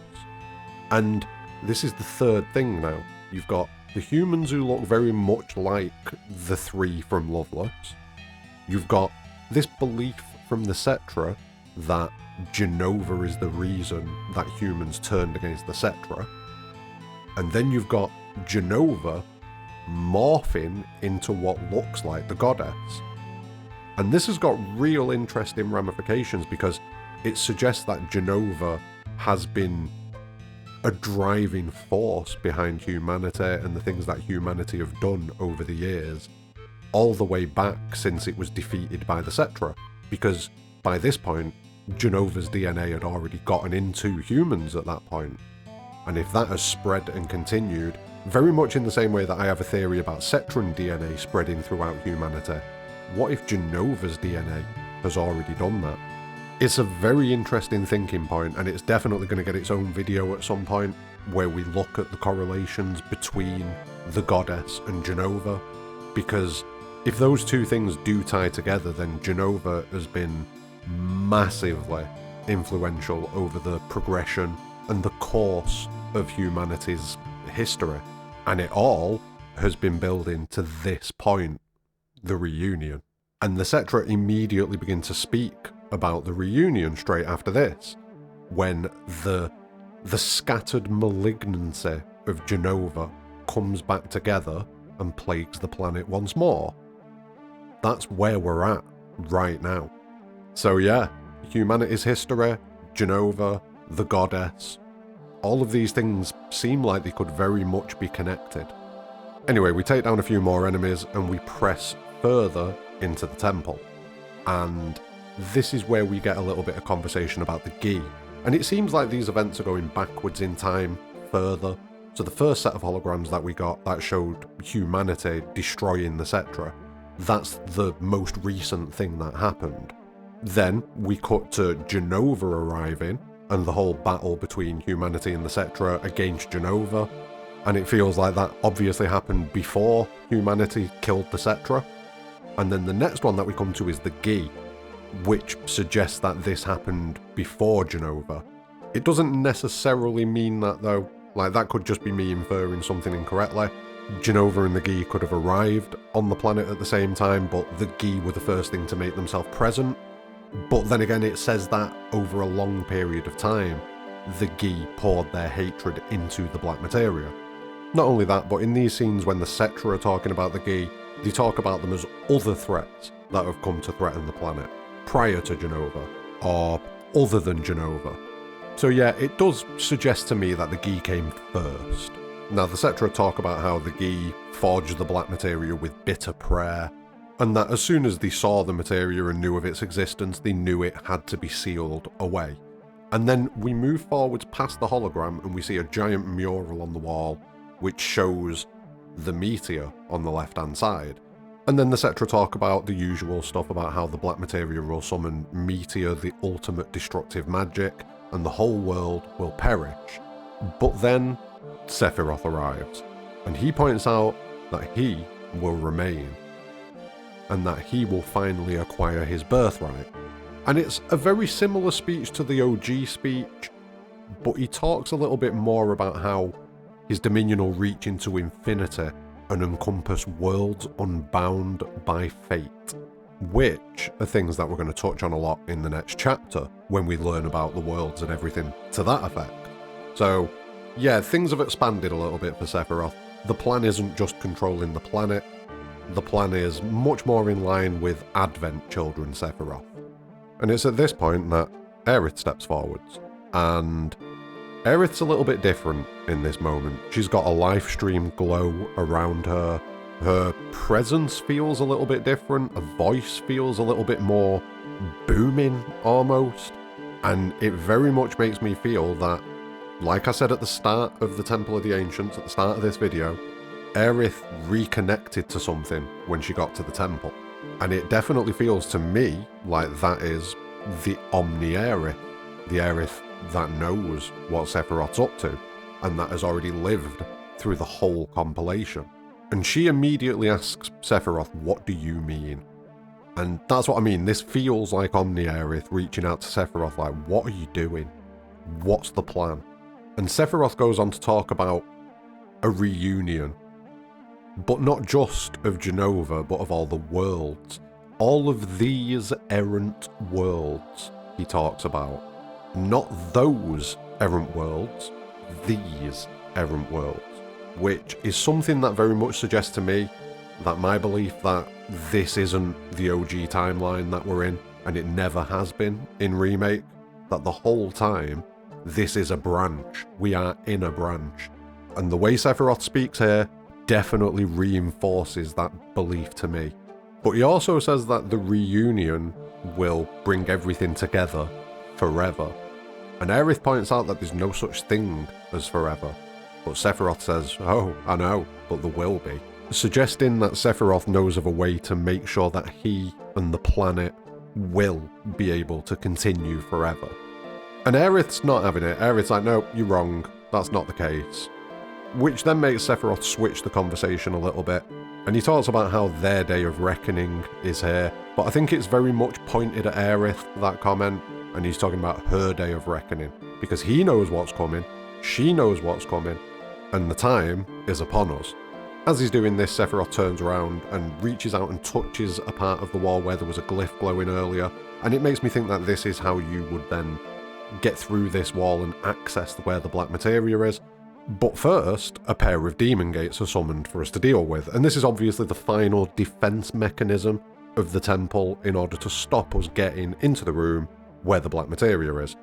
And this is the third thing now. You've got the humans who look very much like the three from Loveless. You've got this belief from the Cetra that Jenova is the reason that humans turned against the Cetra. And then you've got Jenova morphing into what looks like the goddess. And this has got real interesting ramifications, because it suggests that Jenova has been a driving force behind humanity and the things that humanity have done over the years, all the way back since it was defeated by the Cetra, because by this point, Jenova's DNA had already gotten into humans at that point. And if that has spread and continued, very much in the same way that I have a theory about Cetran DNA spreading throughout humanity, what if Jenova's DNA has already done that? It's a very interesting thinking point, and it's definitely going to get its own video at some point, where we look at the correlations between the goddess and Jenova, because if those two things do tie together, then Jenova has been massively influential over the progression and the course of humanity's history, and it all has been building to this point, the reunion. And the Cetra immediately begin to speak about the reunion straight after this, when the scattered malignancy of Jenova comes back together and plagues the planet once more. That's where we're at right now. So yeah, humanity's history, Jenova, the goddess, all of these things seem like they could very much be connected. Anyway, we take down a few more enemies and we press further into the temple. And this is where we get a little bit of conversation about the Gi. And it seems like these events are going backwards in time further. So the first set of holograms that we got that showed humanity destroying the Cetra, that's the most recent thing that happened. Then we cut to Jenova arriving and the whole battle between humanity and the Cetra against Jenova. And it feels like that obviously happened before humanity killed the Cetra. And then the next one that we come to is the Gi, which suggests that this happened before Jenova. It doesn't necessarily mean that though, like that could just be me inferring something incorrectly. Jenova and the Gi could have arrived on the planet at the same time, but the Gi were the first thing to make themselves present. But then again, it says that over a long period of time, the Gi poured their hatred into the Black Materia. Not only that, but in these scenes when the Cetra are talking about the Gi, they talk about them as other threats that have come to threaten the planet, prior to Jenova, or other than Jenova. So yeah, it does suggest to me that the Gi came first. Now the Cetra talk about how the Gi forged the Black Materia with bitter prayer, and that as soon as they saw the materia and knew of its existence, they knew it had to be sealed away. And then we move forwards past the hologram and we see a giant mural on the wall, which shows the meteor on the left-hand side. And then the Cetra talk about the usual stuff about how the Black Materia will summon Meteor, the ultimate destructive magic, and the whole world will perish. But then Sephiroth arrives, and he points out that he will remain, and that he will finally acquire his birthright. And it's a very similar speech to the OG speech, but he talks a little bit more about how his dominion will reach into infinity and encompass worlds unbound by fate, which are things that we're going to touch on a lot in the next chapter when we learn about the worlds and everything to that effect. So yeah, things have expanded a little bit for Sephiroth. The plan isn't just controlling the planet, the plan is much more in line with Advent children Sephiroth. And it's at this point that Aerith steps forwards, and Aerith's a little bit different in this moment. She's got a live stream glow around her. Her presence feels a little bit different. Her voice feels a little bit more booming almost. And it very much makes me feel that, like I said at the start of the Temple of the Ancients, at the start of this video, Aerith reconnected to something when she got to the temple. And it definitely feels to me like that is the Omni Aerith, the Aerith that knows what Sephiroth's up to, and that has already lived through the whole compilation. And she immediately asks Sephiroth, "What do you mean?" And that's what I mean. This feels like Omni Aerith reaching out to Sephiroth like, "What are you doing? What's the plan?" And Sephiroth goes on to talk about a reunion, but not just of Jenova, but of all the worlds. All of these errant worlds he talks about. Not those errant worlds, these errant worlds. Which is something that very much suggests to me that my belief that this isn't the OG timeline that we're in, and it never has been in Remake, that the whole time, this is a branch. We are in a branch. And the way Sephiroth speaks here definitely reinforces that belief to me. But he also says that the reunion will bring everything together forever. And Aerith points out that there's no such thing as forever. But Sephiroth says, "Oh, I know, but there will be." Suggesting that Sephiroth knows of a way to make sure that he and the planet will be able to continue forever. And Aerith's not having it. Aerith's like, "No, you're wrong. That's not the case." Which then makes Sephiroth switch the conversation a little bit. And he talks about how their day of reckoning is here. But I think it's very much pointed at Aerith, that comment. And he's talking about her day of reckoning. Because he knows what's coming. She knows what's coming. And the time is upon us. As he's doing this, Sephiroth turns around and reaches out and touches a part of the wall where there was a glyph glowing earlier. And it makes me think that this is how you would then get through this wall and access where the Black Materia is. But first, a pair of demon gates are summoned for us to deal with, and this is obviously the final defense mechanism of the temple in order to stop us getting into the room where the Black Materia is.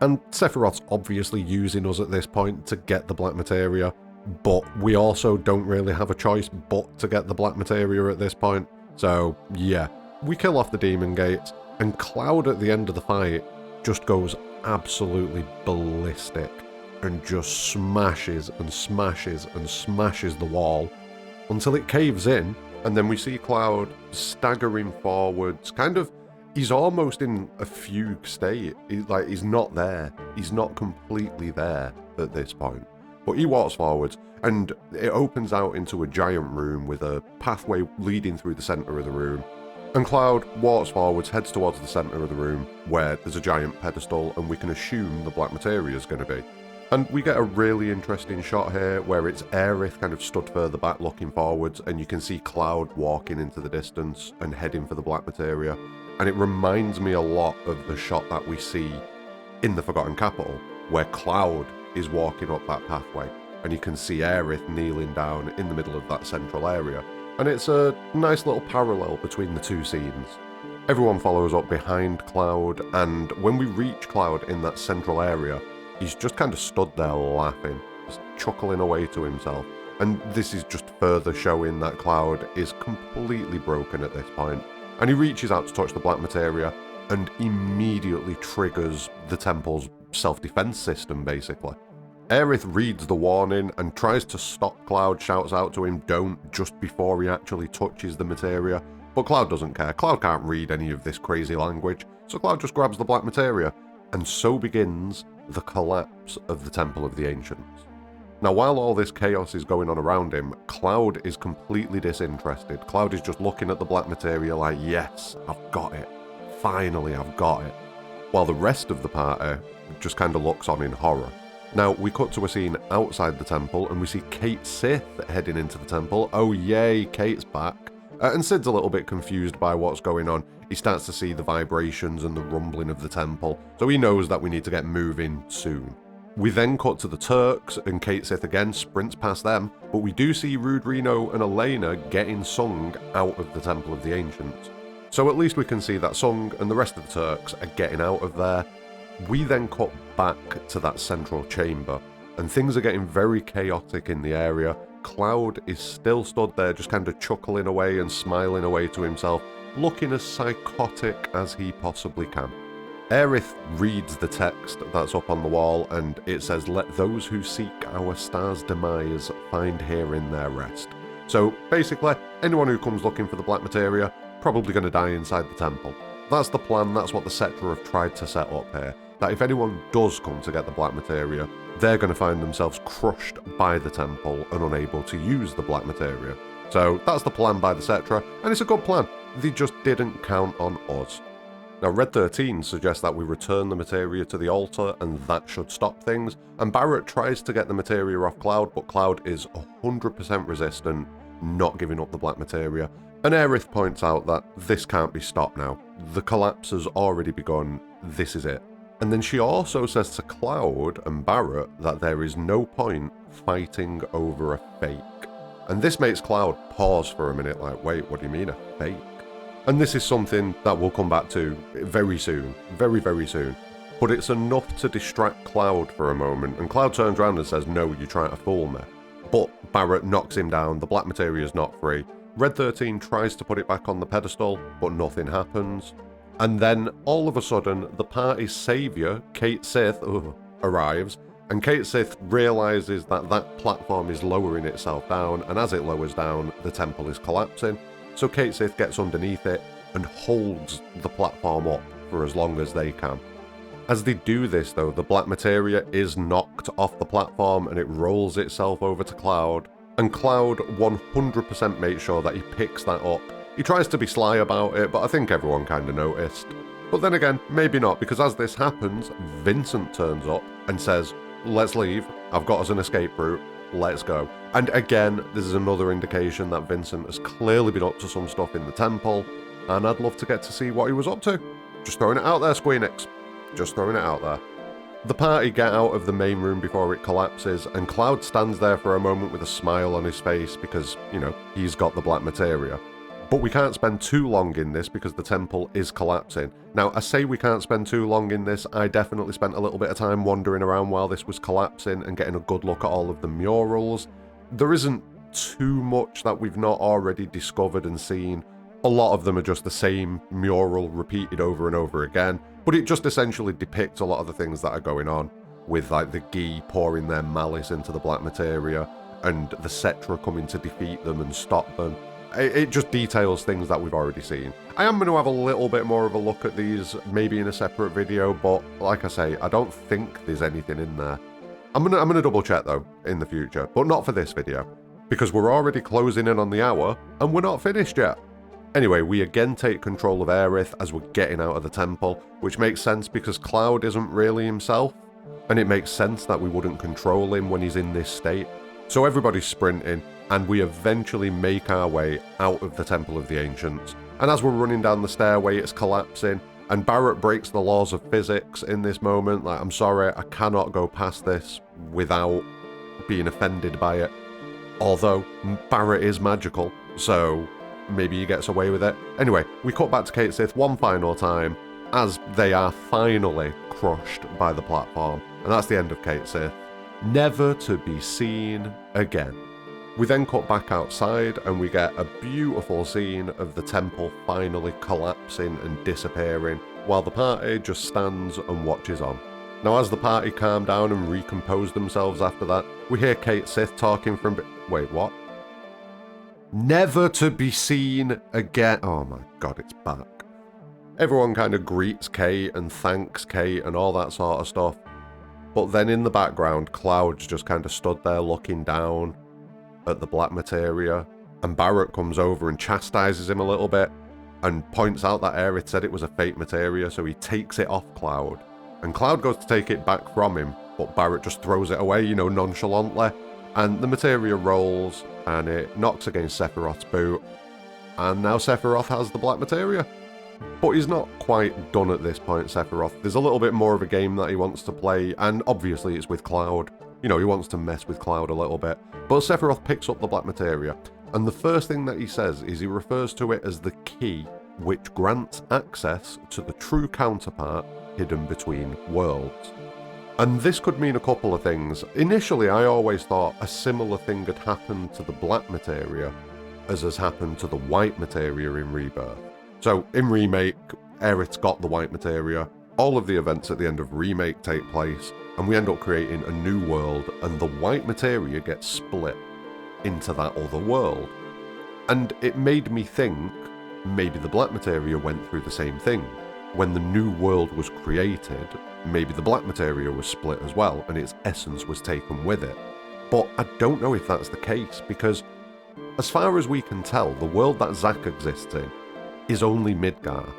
And Sephiroth's obviously using us at this point to get the Black Materia, but we also don't really have a choice but to get the Black Materia at this point. So yeah, we kill off the demon gates, and Cloud at the end of the fight just goes absolutely ballistic and just smashes and smashes and smashes the wall until it caves in, and then we see Cloud staggering forwards, kind of, he's almost in a fugue state. He's not there. He's not completely there at this point. But he walks forwards, and it opens out into a giant room with a pathway leading through the centre of the room. And Cloud walks forwards, heads towards the centre of the room, where there's a giant pedestal, and we can assume the Black Materia is going to be. And we get a really interesting shot here, where it's Aerith kind of stood further back looking forwards, and you can see Cloud walking into the distance and heading for the Black Materia. And it reminds me a lot of the shot that we see in the Forgotten Capital, where Cloud is walking up that pathway, and you can see Aerith kneeling down in the middle of that central area. And it's a nice little parallel between the two scenes. Everyone follows up behind Cloud, and when we reach Cloud in that central area, he's just kind of stood there laughing, just chuckling away to himself. And this is just further showing that Cloud is completely broken at this point. And he reaches out to touch the Black Materia and immediately triggers the temple's self-defense system, basically. Aerith reads the warning and tries to stop Cloud, shouts out to him, "Don't," just before he actually touches the materia. But Cloud doesn't care. Cloud can't read any of this crazy language, so Cloud just grabs the Black Materia. And so begins the collapse of the Temple of the Ancients. Now, while all this chaos is going on around him, Cloud is completely disinterested. Cloud is just looking at the Black Materia like, "Yes, I've got it. Finally, I've got it." While the rest of the party just kind of looks on in horror. Now, we cut to a scene outside the temple, and we see Kate Sith heading into the temple. Oh yay, Kate's back. And Sid's a little bit confused by what's going on. He starts to see the vibrations and the rumbling of the temple, so he knows that we need to get moving soon. We then cut to the Turks, and Kate Sith again sprints past them, but we do see Rude Reno and Elena getting Sung out of the Temple of the Ancients. So at least we can see that Sung and the rest of the Turks are getting out of there. We then cut back to that central chamber, and things are getting very chaotic in the area. Cloud is still stood there just kind of chuckling away and smiling away to himself, looking as psychotic as he possibly can. Aerith reads the text that's up on the wall, and it says, "Let those who seek our star's demise find herein their rest." So basically, anyone who comes looking for the Black Materia, probably going to die inside the temple. That's the plan, that's what the Cetra have tried to set up here, that if anyone does come to get the Black Materia, they're going to find themselves crushed by the temple and unable to use the Black Materia. So that's the plan by the Cetra, and it's a good plan. They just didn't count on us. Now, Red 13 suggests that we return the materia to the altar and that should stop things, and Barrett tries to get the materia off Cloud, but Cloud is 100% resistant, not giving up the Black Materia, and Aerith points out that this can't be stopped now. The collapse has already begun, this is it. And then she also says to Cloud and Barrett that there is no point fighting over a fake. And this makes Cloud pause for a minute like, wait, what do you mean a fake? And this is something that we'll come back to very soon, very, very soon. But it's enough to distract Cloud for a moment, and Cloud turns around and says, "No, you're trying to fool me." But Barrett knocks him down, the Black Materia is not free. Red 13 tries to put it back on the pedestal, but nothing happens. And then, all of a sudden, the party's saviour, Kate Sith, arrives, and Kate Sith realises that that platform is lowering itself down, and as it lowers down, the temple is collapsing. So Kate Sith gets underneath it and holds the platform up for as long as they can. As they do this though, the Black Materia is knocked off the platform and it rolls itself over to Cloud, and Cloud 100% makes sure that he picks that up. He tries to be sly about it, but I think everyone kind of noticed. But then again, maybe not, because as this happens, Vincent turns up and says, "Let's leave, I've got us an escape route. Let's go." And again, this is another indication that Vincent has clearly been up to some stuff in the temple, and I'd love to get to see what he was up to. Just throwing it out there, Squeenix. Just throwing it out there. The party get out of the main room before it collapses, and Cloud stands there for a moment with a smile on his face because, you know, he's got the Black Materia. But we can't spend too long in this because the temple is collapsing. Now, I say we can't spend too long in this, I definitely spent a little bit of time wandering around while this was collapsing and getting a good look at all of the murals. There isn't too much that we've not already discovered and seen. A lot of them are just the same mural repeated over and over again, but it just essentially depicts a lot of the things that are going on, with like the Gi pouring their malice into the Black Materia, and the Cetra coming to defeat them and stop them. It just details things that we've already seen. I am going to have a little bit more of a look at these, maybe in a separate video, but like I say, I don't think there's anything in there. I'm gonna double check though, in the future, but not for this video, because we're already closing in on the hour, and we're not finished yet. Anyway, we again take control of Aerith as we're getting out of the temple, which makes sense because Cloud isn't really himself, and it makes sense that we wouldn't control him when he's in this state. So everybody's sprinting, and we eventually make our way out of the Temple of the Ancients. And as we're running down the stairway, it's collapsing, and Barrett breaks the laws of physics in this moment. Like, I'm sorry, I cannot go past this without being offended by it. Although, Barrett is magical, so maybe he gets away with it. Anyway, we cut back to Kate Sith one final time, as they are finally crushed by the platform. And that's the end of Kate Sith. Never to be seen again. We then cut back outside and we get a beautiful scene of the temple finally collapsing and disappearing, while the party just stands and watches on. Now as the party calm down and recompose themselves after that, we hear Kate Sith talking from... Wait, what? Never to be seen again. Oh my god, it's back. Everyone kind of greets Kate and thanks Kate and all that sort of stuff. But then in the background, Cloud's just kind of stood there looking down at the Black Materia, and Barrett comes over and chastises him a little bit and points out that Aerith said it was a fake materia, so he takes it off Cloud. And Cloud goes to take it back from him, but Barrett just throws it away, you know, nonchalantly, and the materia rolls and it knocks against Sephiroth's boot, and now Sephiroth has the Black Materia. But he's not quite done at this point, Sephiroth. There's a little bit more of a game that he wants to play, and obviously it's with Cloud. You know, he wants to mess with Cloud a little bit. But Sephiroth picks up the Black Materia, and the first thing that he says is he refers to it as the key which grants access to the true counterpart hidden between worlds. And this could mean a couple of things. Initially, I always thought a similar thing had happened to the Black Materia as has happened to the White Materia in Rebirth. So, in Remake, Aerith's got the White Materia, all of the events at the end of Remake take place, and we end up creating a new world, and the White Materia gets split into that other world. And it made me think maybe the Black Materia went through the same thing. When the new world was created, maybe the Black Materia was split as well, and its essence was taken with it. But I don't know if that's the case, because as far as we can tell, the world that Zack exists in is only Midgar.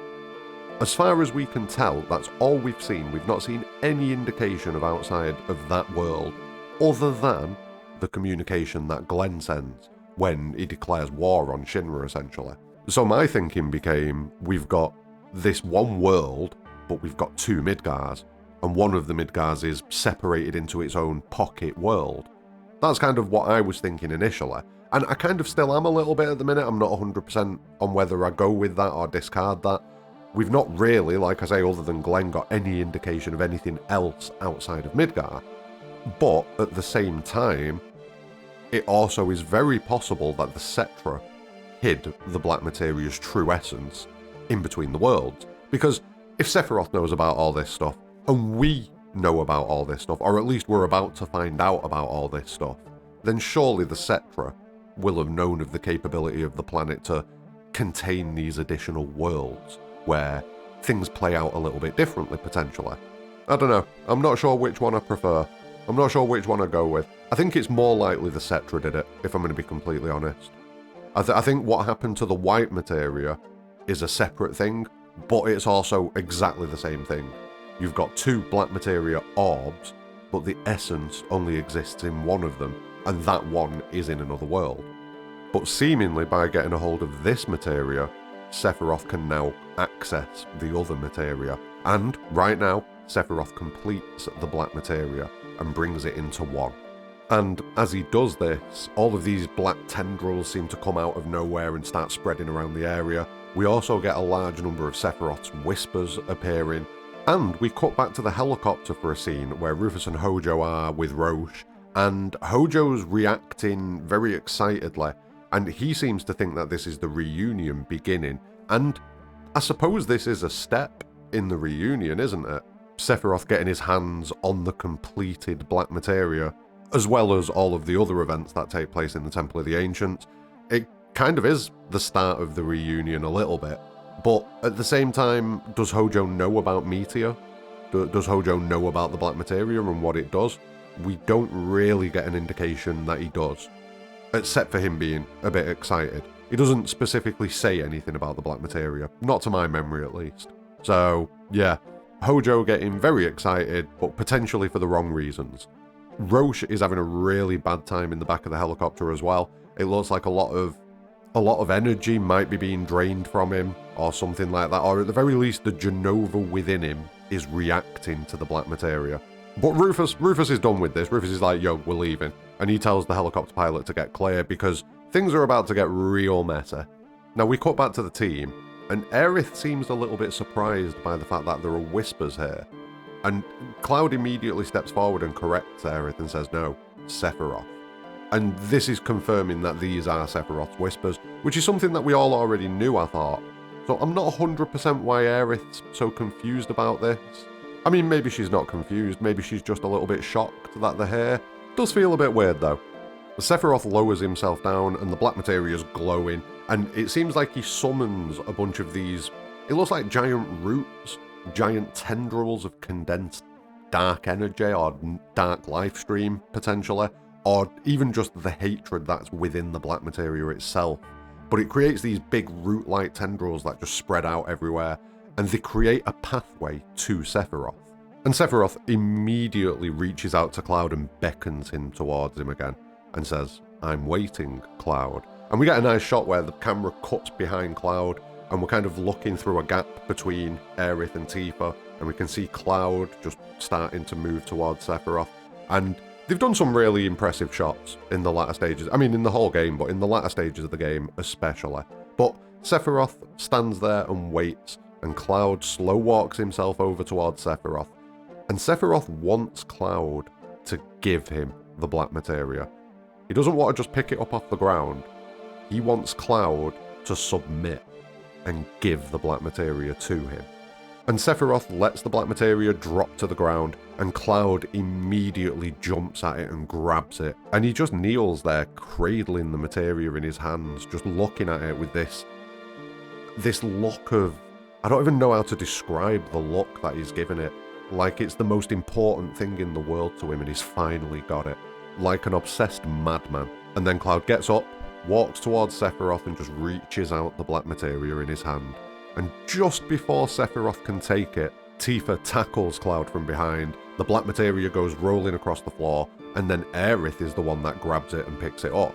As far as we can tell, that's all we've seen. We've not seen any indication of outside of that world, other than the communication that Glenn sends when he declares war on Shinra, essentially. So my thinking became, we've got this one world, but we've got two Midgars, and one of the Midgars is separated into its own pocket world. That's kind of what I was thinking initially, and I kind of still am a little bit at the minute. I'm not 100% on whether I go with that or discard that. We've not really, like I say, other than Glenn, got any indication of anything else outside of Midgar. But at the same time, it also is very possible that the Cetra hid the Black Materia's true essence in between the worlds. Because if Sephiroth knows about all this stuff, and we know about all this stuff, or at least we're about to find out about all this stuff, then surely the Cetra will have known of the capability of the planet to contain these additional worlds, where things play out a little bit differently, potentially. I don't know. I'm not sure which one I prefer. I'm not sure which one I go with. I think it's more likely the Cetra did it, if I'm going to be completely honest. I think what happened to the White Materia is a separate thing, but it's also exactly the same thing. You've got two Black Materia orbs, but the essence only exists in one of them, and that one is in another world. But seemingly by getting a hold of this materia, Sephiroth can now access the other materia. And right now, Sephiroth completes the Black Materia and brings it into one. And as he does this, all of these black tendrils seem to come out of nowhere and start spreading around the area. We also get a large number of Sephiroth's whispers appearing, and we cut back to the helicopter for a scene where Rufus and Hojo are with Roche, and Hojo's reacting very excitedly, and he seems to think that this is the reunion beginning, and I suppose this is a step in the reunion, isn't it? Sephiroth getting his hands on the completed Black Materia, as well as all of the other events that take place in the Temple of the Ancients. It kind of is the start of the reunion a little bit, but at the same time, does Hojo know about Meteor? Does Hojo know about the Black Materia and what it does? We don't really get an indication that he does, except for him being a bit excited. He doesn't specifically say anything about the Black Materia, not to my memory at least. So, yeah, Hojo getting very excited, but potentially for the wrong reasons. Roche is having a really bad time in the back of the helicopter as well. It looks like a lot of energy might be being drained from him, or something like that, or at the very least the Genova within him is reacting to the Black Materia. But Rufus is done with this. Rufus is like, yo, we're leaving. And he tells the helicopter pilot to get clear because things are about to get real messy. Now we cut back to the team, and Aerith seems a little bit surprised by the fact that there are whispers here. And Cloud immediately steps forward and corrects Aerith and says, no, Sephiroth. And this is confirming that these are Sephiroth's whispers, which is something that we all already knew, I thought. So I'm not 100% why Aerith's so confused about this. I mean, maybe she's not confused, maybe she's just a little bit shocked that they're here. Does feel a bit weird though. Sephiroth lowers himself down and the Black Materia's glowing, and it seems like he summons a bunch of these, it looks like giant roots, giant tendrils of condensed dark energy or dark life stream, potentially, or even just the hatred that's within the Black Materia itself. But it creates these big root-like tendrils that just spread out everywhere, and they create a pathway to Sephiroth. And Sephiroth immediately reaches out to Cloud and beckons him towards him again, and says, I'm waiting, Cloud. And we get a nice shot where the camera cuts behind Cloud, and we're kind of looking through a gap between Aerith and Tifa, and we can see Cloud just starting to move towards Sephiroth. And they've done some really impressive shots in the latter stages. I mean, in the whole game, but in the latter stages of the game especially. But Sephiroth stands there and waits, and Cloud slow walks himself over towards Sephiroth. And Sephiroth wants Cloud to give him the Black Materia. He doesn't want to just pick it up off the ground. He wants Cloud to submit and give the Black Materia to him. And Sephiroth lets the Black Materia drop to the ground, and Cloud immediately jumps at it and grabs it. And he just kneels there, cradling the materia in his hands, just looking at it with this look of... I don't even know how to describe the look that he's given it. Like it's the most important thing in the world to him, and he's finally got it. Like an obsessed madman. And then Cloud gets up, walks towards Sephiroth, and just reaches out the Black Materia in his hand. And just before Sephiroth can take it, Tifa tackles Cloud from behind, the Black Materia goes rolling across the floor, and then Aerith is the one that grabs it and picks it up.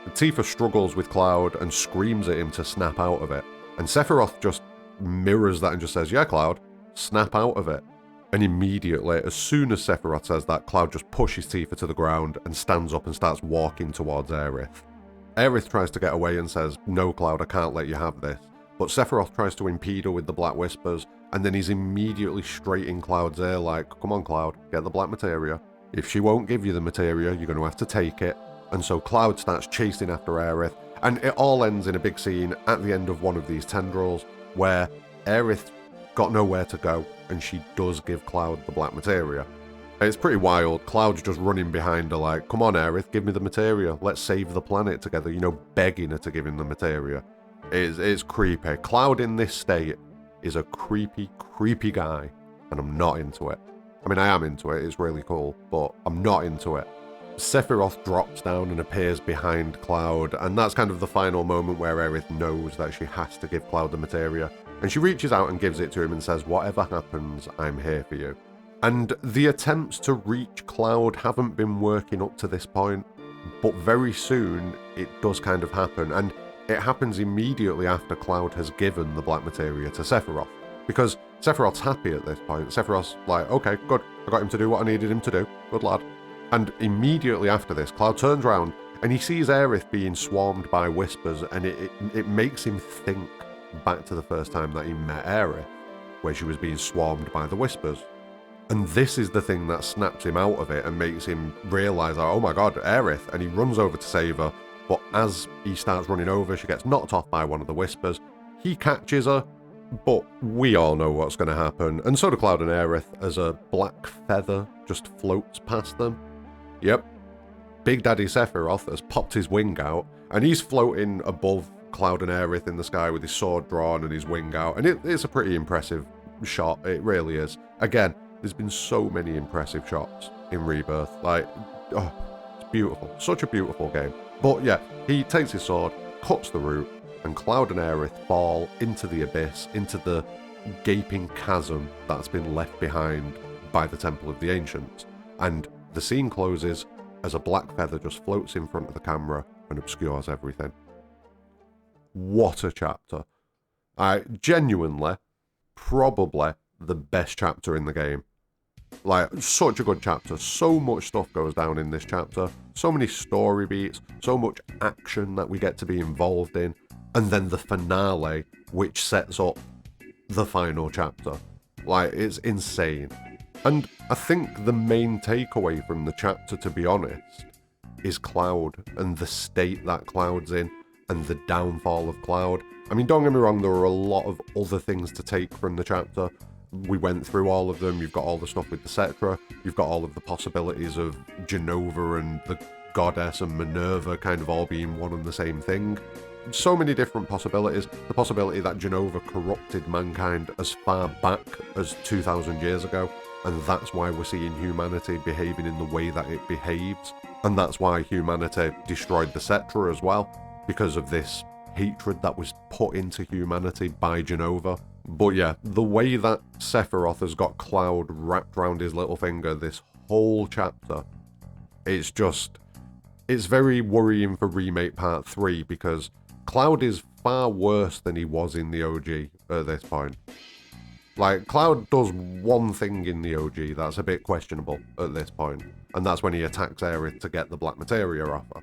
Tifa struggles with Cloud and screams at him to snap out of it, and Sephiroth just mirrors that and just says, "Yeah, Cloud, snap out of it." And immediately, as soon as Sephiroth says that, Cloud just pushes Tifa to the ground and stands up and starts walking towards Aerith. Aerith tries to get away and says, "No, Cloud, I can't let you have this." But Sephiroth tries to impede her with the Black Whispers, and then he's immediately straight in Cloud's ear like, "Come on, Cloud, get the Black Materia. If she won't give you the materia, you're going to have to take it." And so Cloud starts chasing after Aerith, and it all ends in a big scene at the end of one of these tendrils, where Aerith got nowhere to go, and she does give Cloud the Black Materia. It's pretty wild. Cloud's just running behind her like, "Come on, Aerith, give me the materia. Let's save the planet together," begging her to give him the materia. It's creepy. Cloud in this state is a creepy, creepy guy, and I'm not into it. I mean, I am into it, it's really cool, but I'm not into it. Sephiroth drops down and appears behind Cloud, and that's kind of the final moment where Aerith knows that she has to give Cloud the materia, and she reaches out and gives it to him and says, "Whatever happens, I'm here for you." And the attempts to reach Cloud haven't been working up to this point, but very soon it does kind of happen, and it happens immediately after Cloud has given the Black Materia to Sephiroth, because Sephiroth's happy at this point. Sephiroth's like, "Okay, good, I got him to do what I needed him to do, good lad." And immediately after this, Cloud turns around and he sees Aerith being swarmed by Whispers, and it makes him think back to the first time that he met Aerith, where she was being swarmed by the Whispers. And this is the thing that snaps him out of it and makes him realise, oh my god, Aerith, and he runs over to save her, but as he starts running over, she gets knocked off by one of the Whispers. He catches her, but we all know what's going to happen, and so do Cloud and Aerith, as a black feather just floats past them. Yep, Big Daddy Sephiroth has popped his wing out, and he's floating above Cloud and Aerith in the sky with his sword drawn and his wing out, and it's a pretty impressive shot, it really is. Again, there's been so many impressive shots in Rebirth, like, oh, it's beautiful, such a beautiful game. But yeah, he takes his sword, cuts the root, and Cloud and Aerith fall into the abyss, into the gaping chasm that's been left behind by the Temple of the Ancients. And the scene closes as a black feather just floats in front of the camera and obscures everything. What a chapter. Genuinely, probably the best chapter in the game. Like, such a good chapter. So much stuff goes down in this chapter. So many story beats. So much action that we get to be involved in. And then the finale, which sets up the final chapter. Like, it's insane. And I think the main takeaway from the chapter, to be honest, is Cloud and the state that Cloud's in and the downfall of Cloud. I mean, don't get me wrong, there are a lot of other things to take from the chapter. We went through all of them. You've got all the stuff with the Cetra. You've got all of the possibilities of Genova and the goddess and Minerva kind of all being one and the same thing. So many different possibilities. The possibility that Genova corrupted mankind as far back as 2,000 years ago, and that's why we're seeing humanity behaving in the way that it behaves. And that's why humanity destroyed the Cetra as well, because of this hatred that was put into humanity by Genova. But yeah, the way that Sephiroth has got Cloud wrapped around his little finger this whole chapter, it's it's very worrying for Remake Part 3 because Cloud is far worse than he was in the OG at this point. Like, Cloud does one thing in the OG that's a bit questionable at this point, and that's when he attacks Aerith to get the Black Materia off her.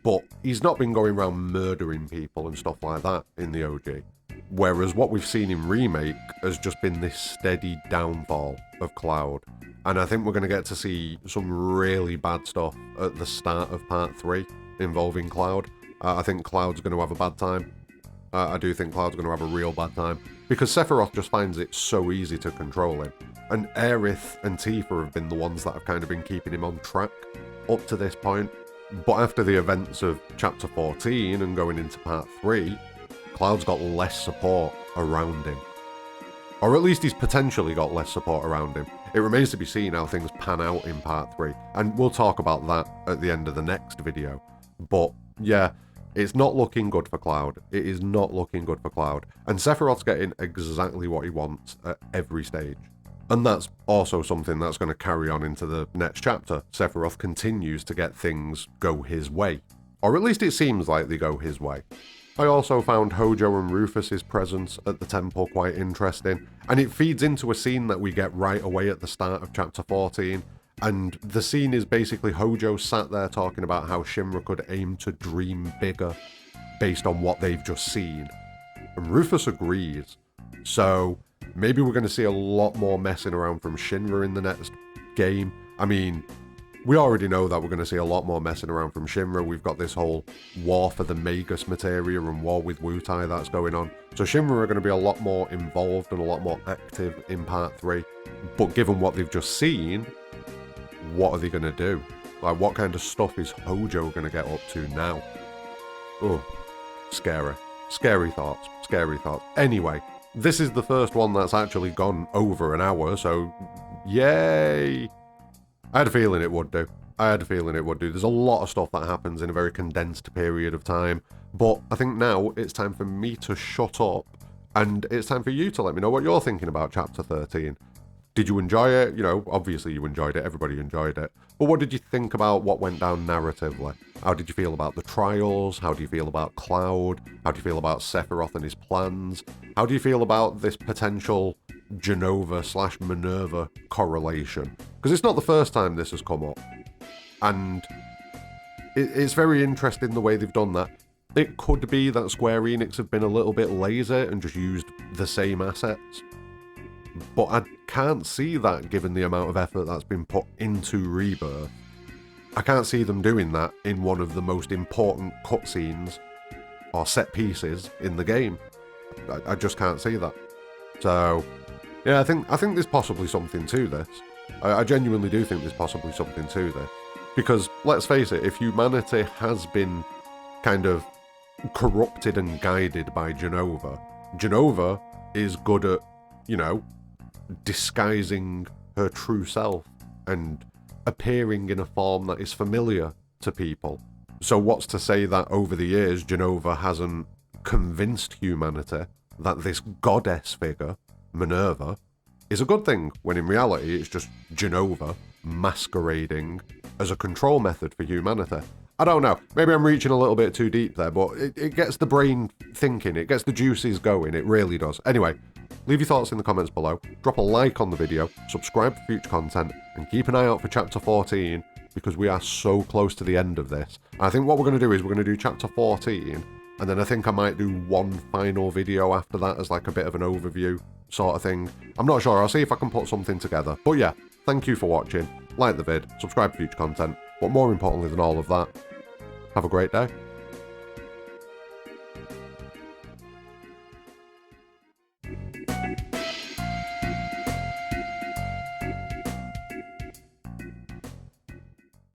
But he's not been going around murdering people and stuff like that in the OG. Whereas what we've seen in Remake has just been this steady downfall of Cloud. And I think we're going to get to see some really bad stuff at the start of Part 3 involving Cloud. I think Cloud's going to have a bad time. I do think Cloud's going to have a real bad time. Because Sephiroth just finds it so easy to control him. And Aerith and Tifa have been the ones that have kind of been keeping him on track up to this point. But after the events of Chapter 14 and going into Part 3, Cloud's got less support around him. Or at least he's potentially got less support around him. It remains to be seen how things pan out in Part 3, and we'll talk about that at the end of the next video. But yeah, it's not looking good for Cloud. It is not looking good for Cloud. And Sephiroth's getting exactly what he wants at every stage. And that's also something that's going to carry on into the next chapter. Sephiroth continues to get things go his way. Or at least it seems like they go his way. I also found Hojo and Rufus's presence at the temple quite interesting, and it feeds into a scene that we get right away at the start of Chapter 14, and the scene is basically Hojo sat there talking about how Shinra could aim to dream bigger based on what they've just seen, and Rufus agrees. So maybe we're going to see a lot more messing around from Shinra in the next game. I mean, we already know that we're going to see a lot more messing around from Shinra. We've got this whole war for the Magus Materia and war with Wutai that's going on. So Shinra are going to be a lot more involved and a lot more active in Part 3. But given what they've just seen, what are they going to do? Like, what kind of stuff is Hojo going to get up to now? Oh, scary. Scary thoughts. Scary thoughts. Anyway, this is the first one that's actually gone over an hour, so yay! I had a feeling it would do. There's a lot of stuff that happens in a very condensed period of time. But I think now it's time for me to shut up. And it's time for you to let me know what you're thinking about Chapter 13. Did you enjoy it? You know, obviously you enjoyed it. Everybody enjoyed it. But what did you think about what went down narratively? How did you feel about the trials? How do you feel about Cloud? How do you feel about Sephiroth and his plans? How do you feel about this potential Jenova/Minerva correlation? Because it's not the first time this has come up. And it's very interesting the way they've done that. It could be that Square Enix have been a little bit lazy and just used the same assets. But I can't see that given the amount of effort that's been put into Rebirth. I can't see them doing that in one of the most important cutscenes or set pieces in the game. I just can't see that. So yeah, I think there's possibly something to this. I genuinely do think there's possibly something to this. Because, let's face it, if humanity has been kind of corrupted and guided by Jenova, Jenova is good at, you know, disguising her true self and appearing in a form that is familiar to people. So what's to say that over the years Jenova hasn't convinced humanity that this goddess figure, Minerva, is a good thing, when in reality it's just Jenova masquerading as a control method for humanity. I don't know, maybe I'm reaching a little bit too deep there, but it gets the brain thinking, it gets the juices going, it really does. Anyway, leave your thoughts in the comments below, drop a like on the video, subscribe for future content, and keep an eye out for Chapter 14, because we are so close to the end of this. I think what we're going to do is we're going to do Chapter 14, and then I think I might do one final video after that as like a bit of an overview sort of thing. I'm not sure, I'll see if I can put something together. But yeah, thank you for watching, like the vid, subscribe for future content, but more importantly than all of that, have a great day.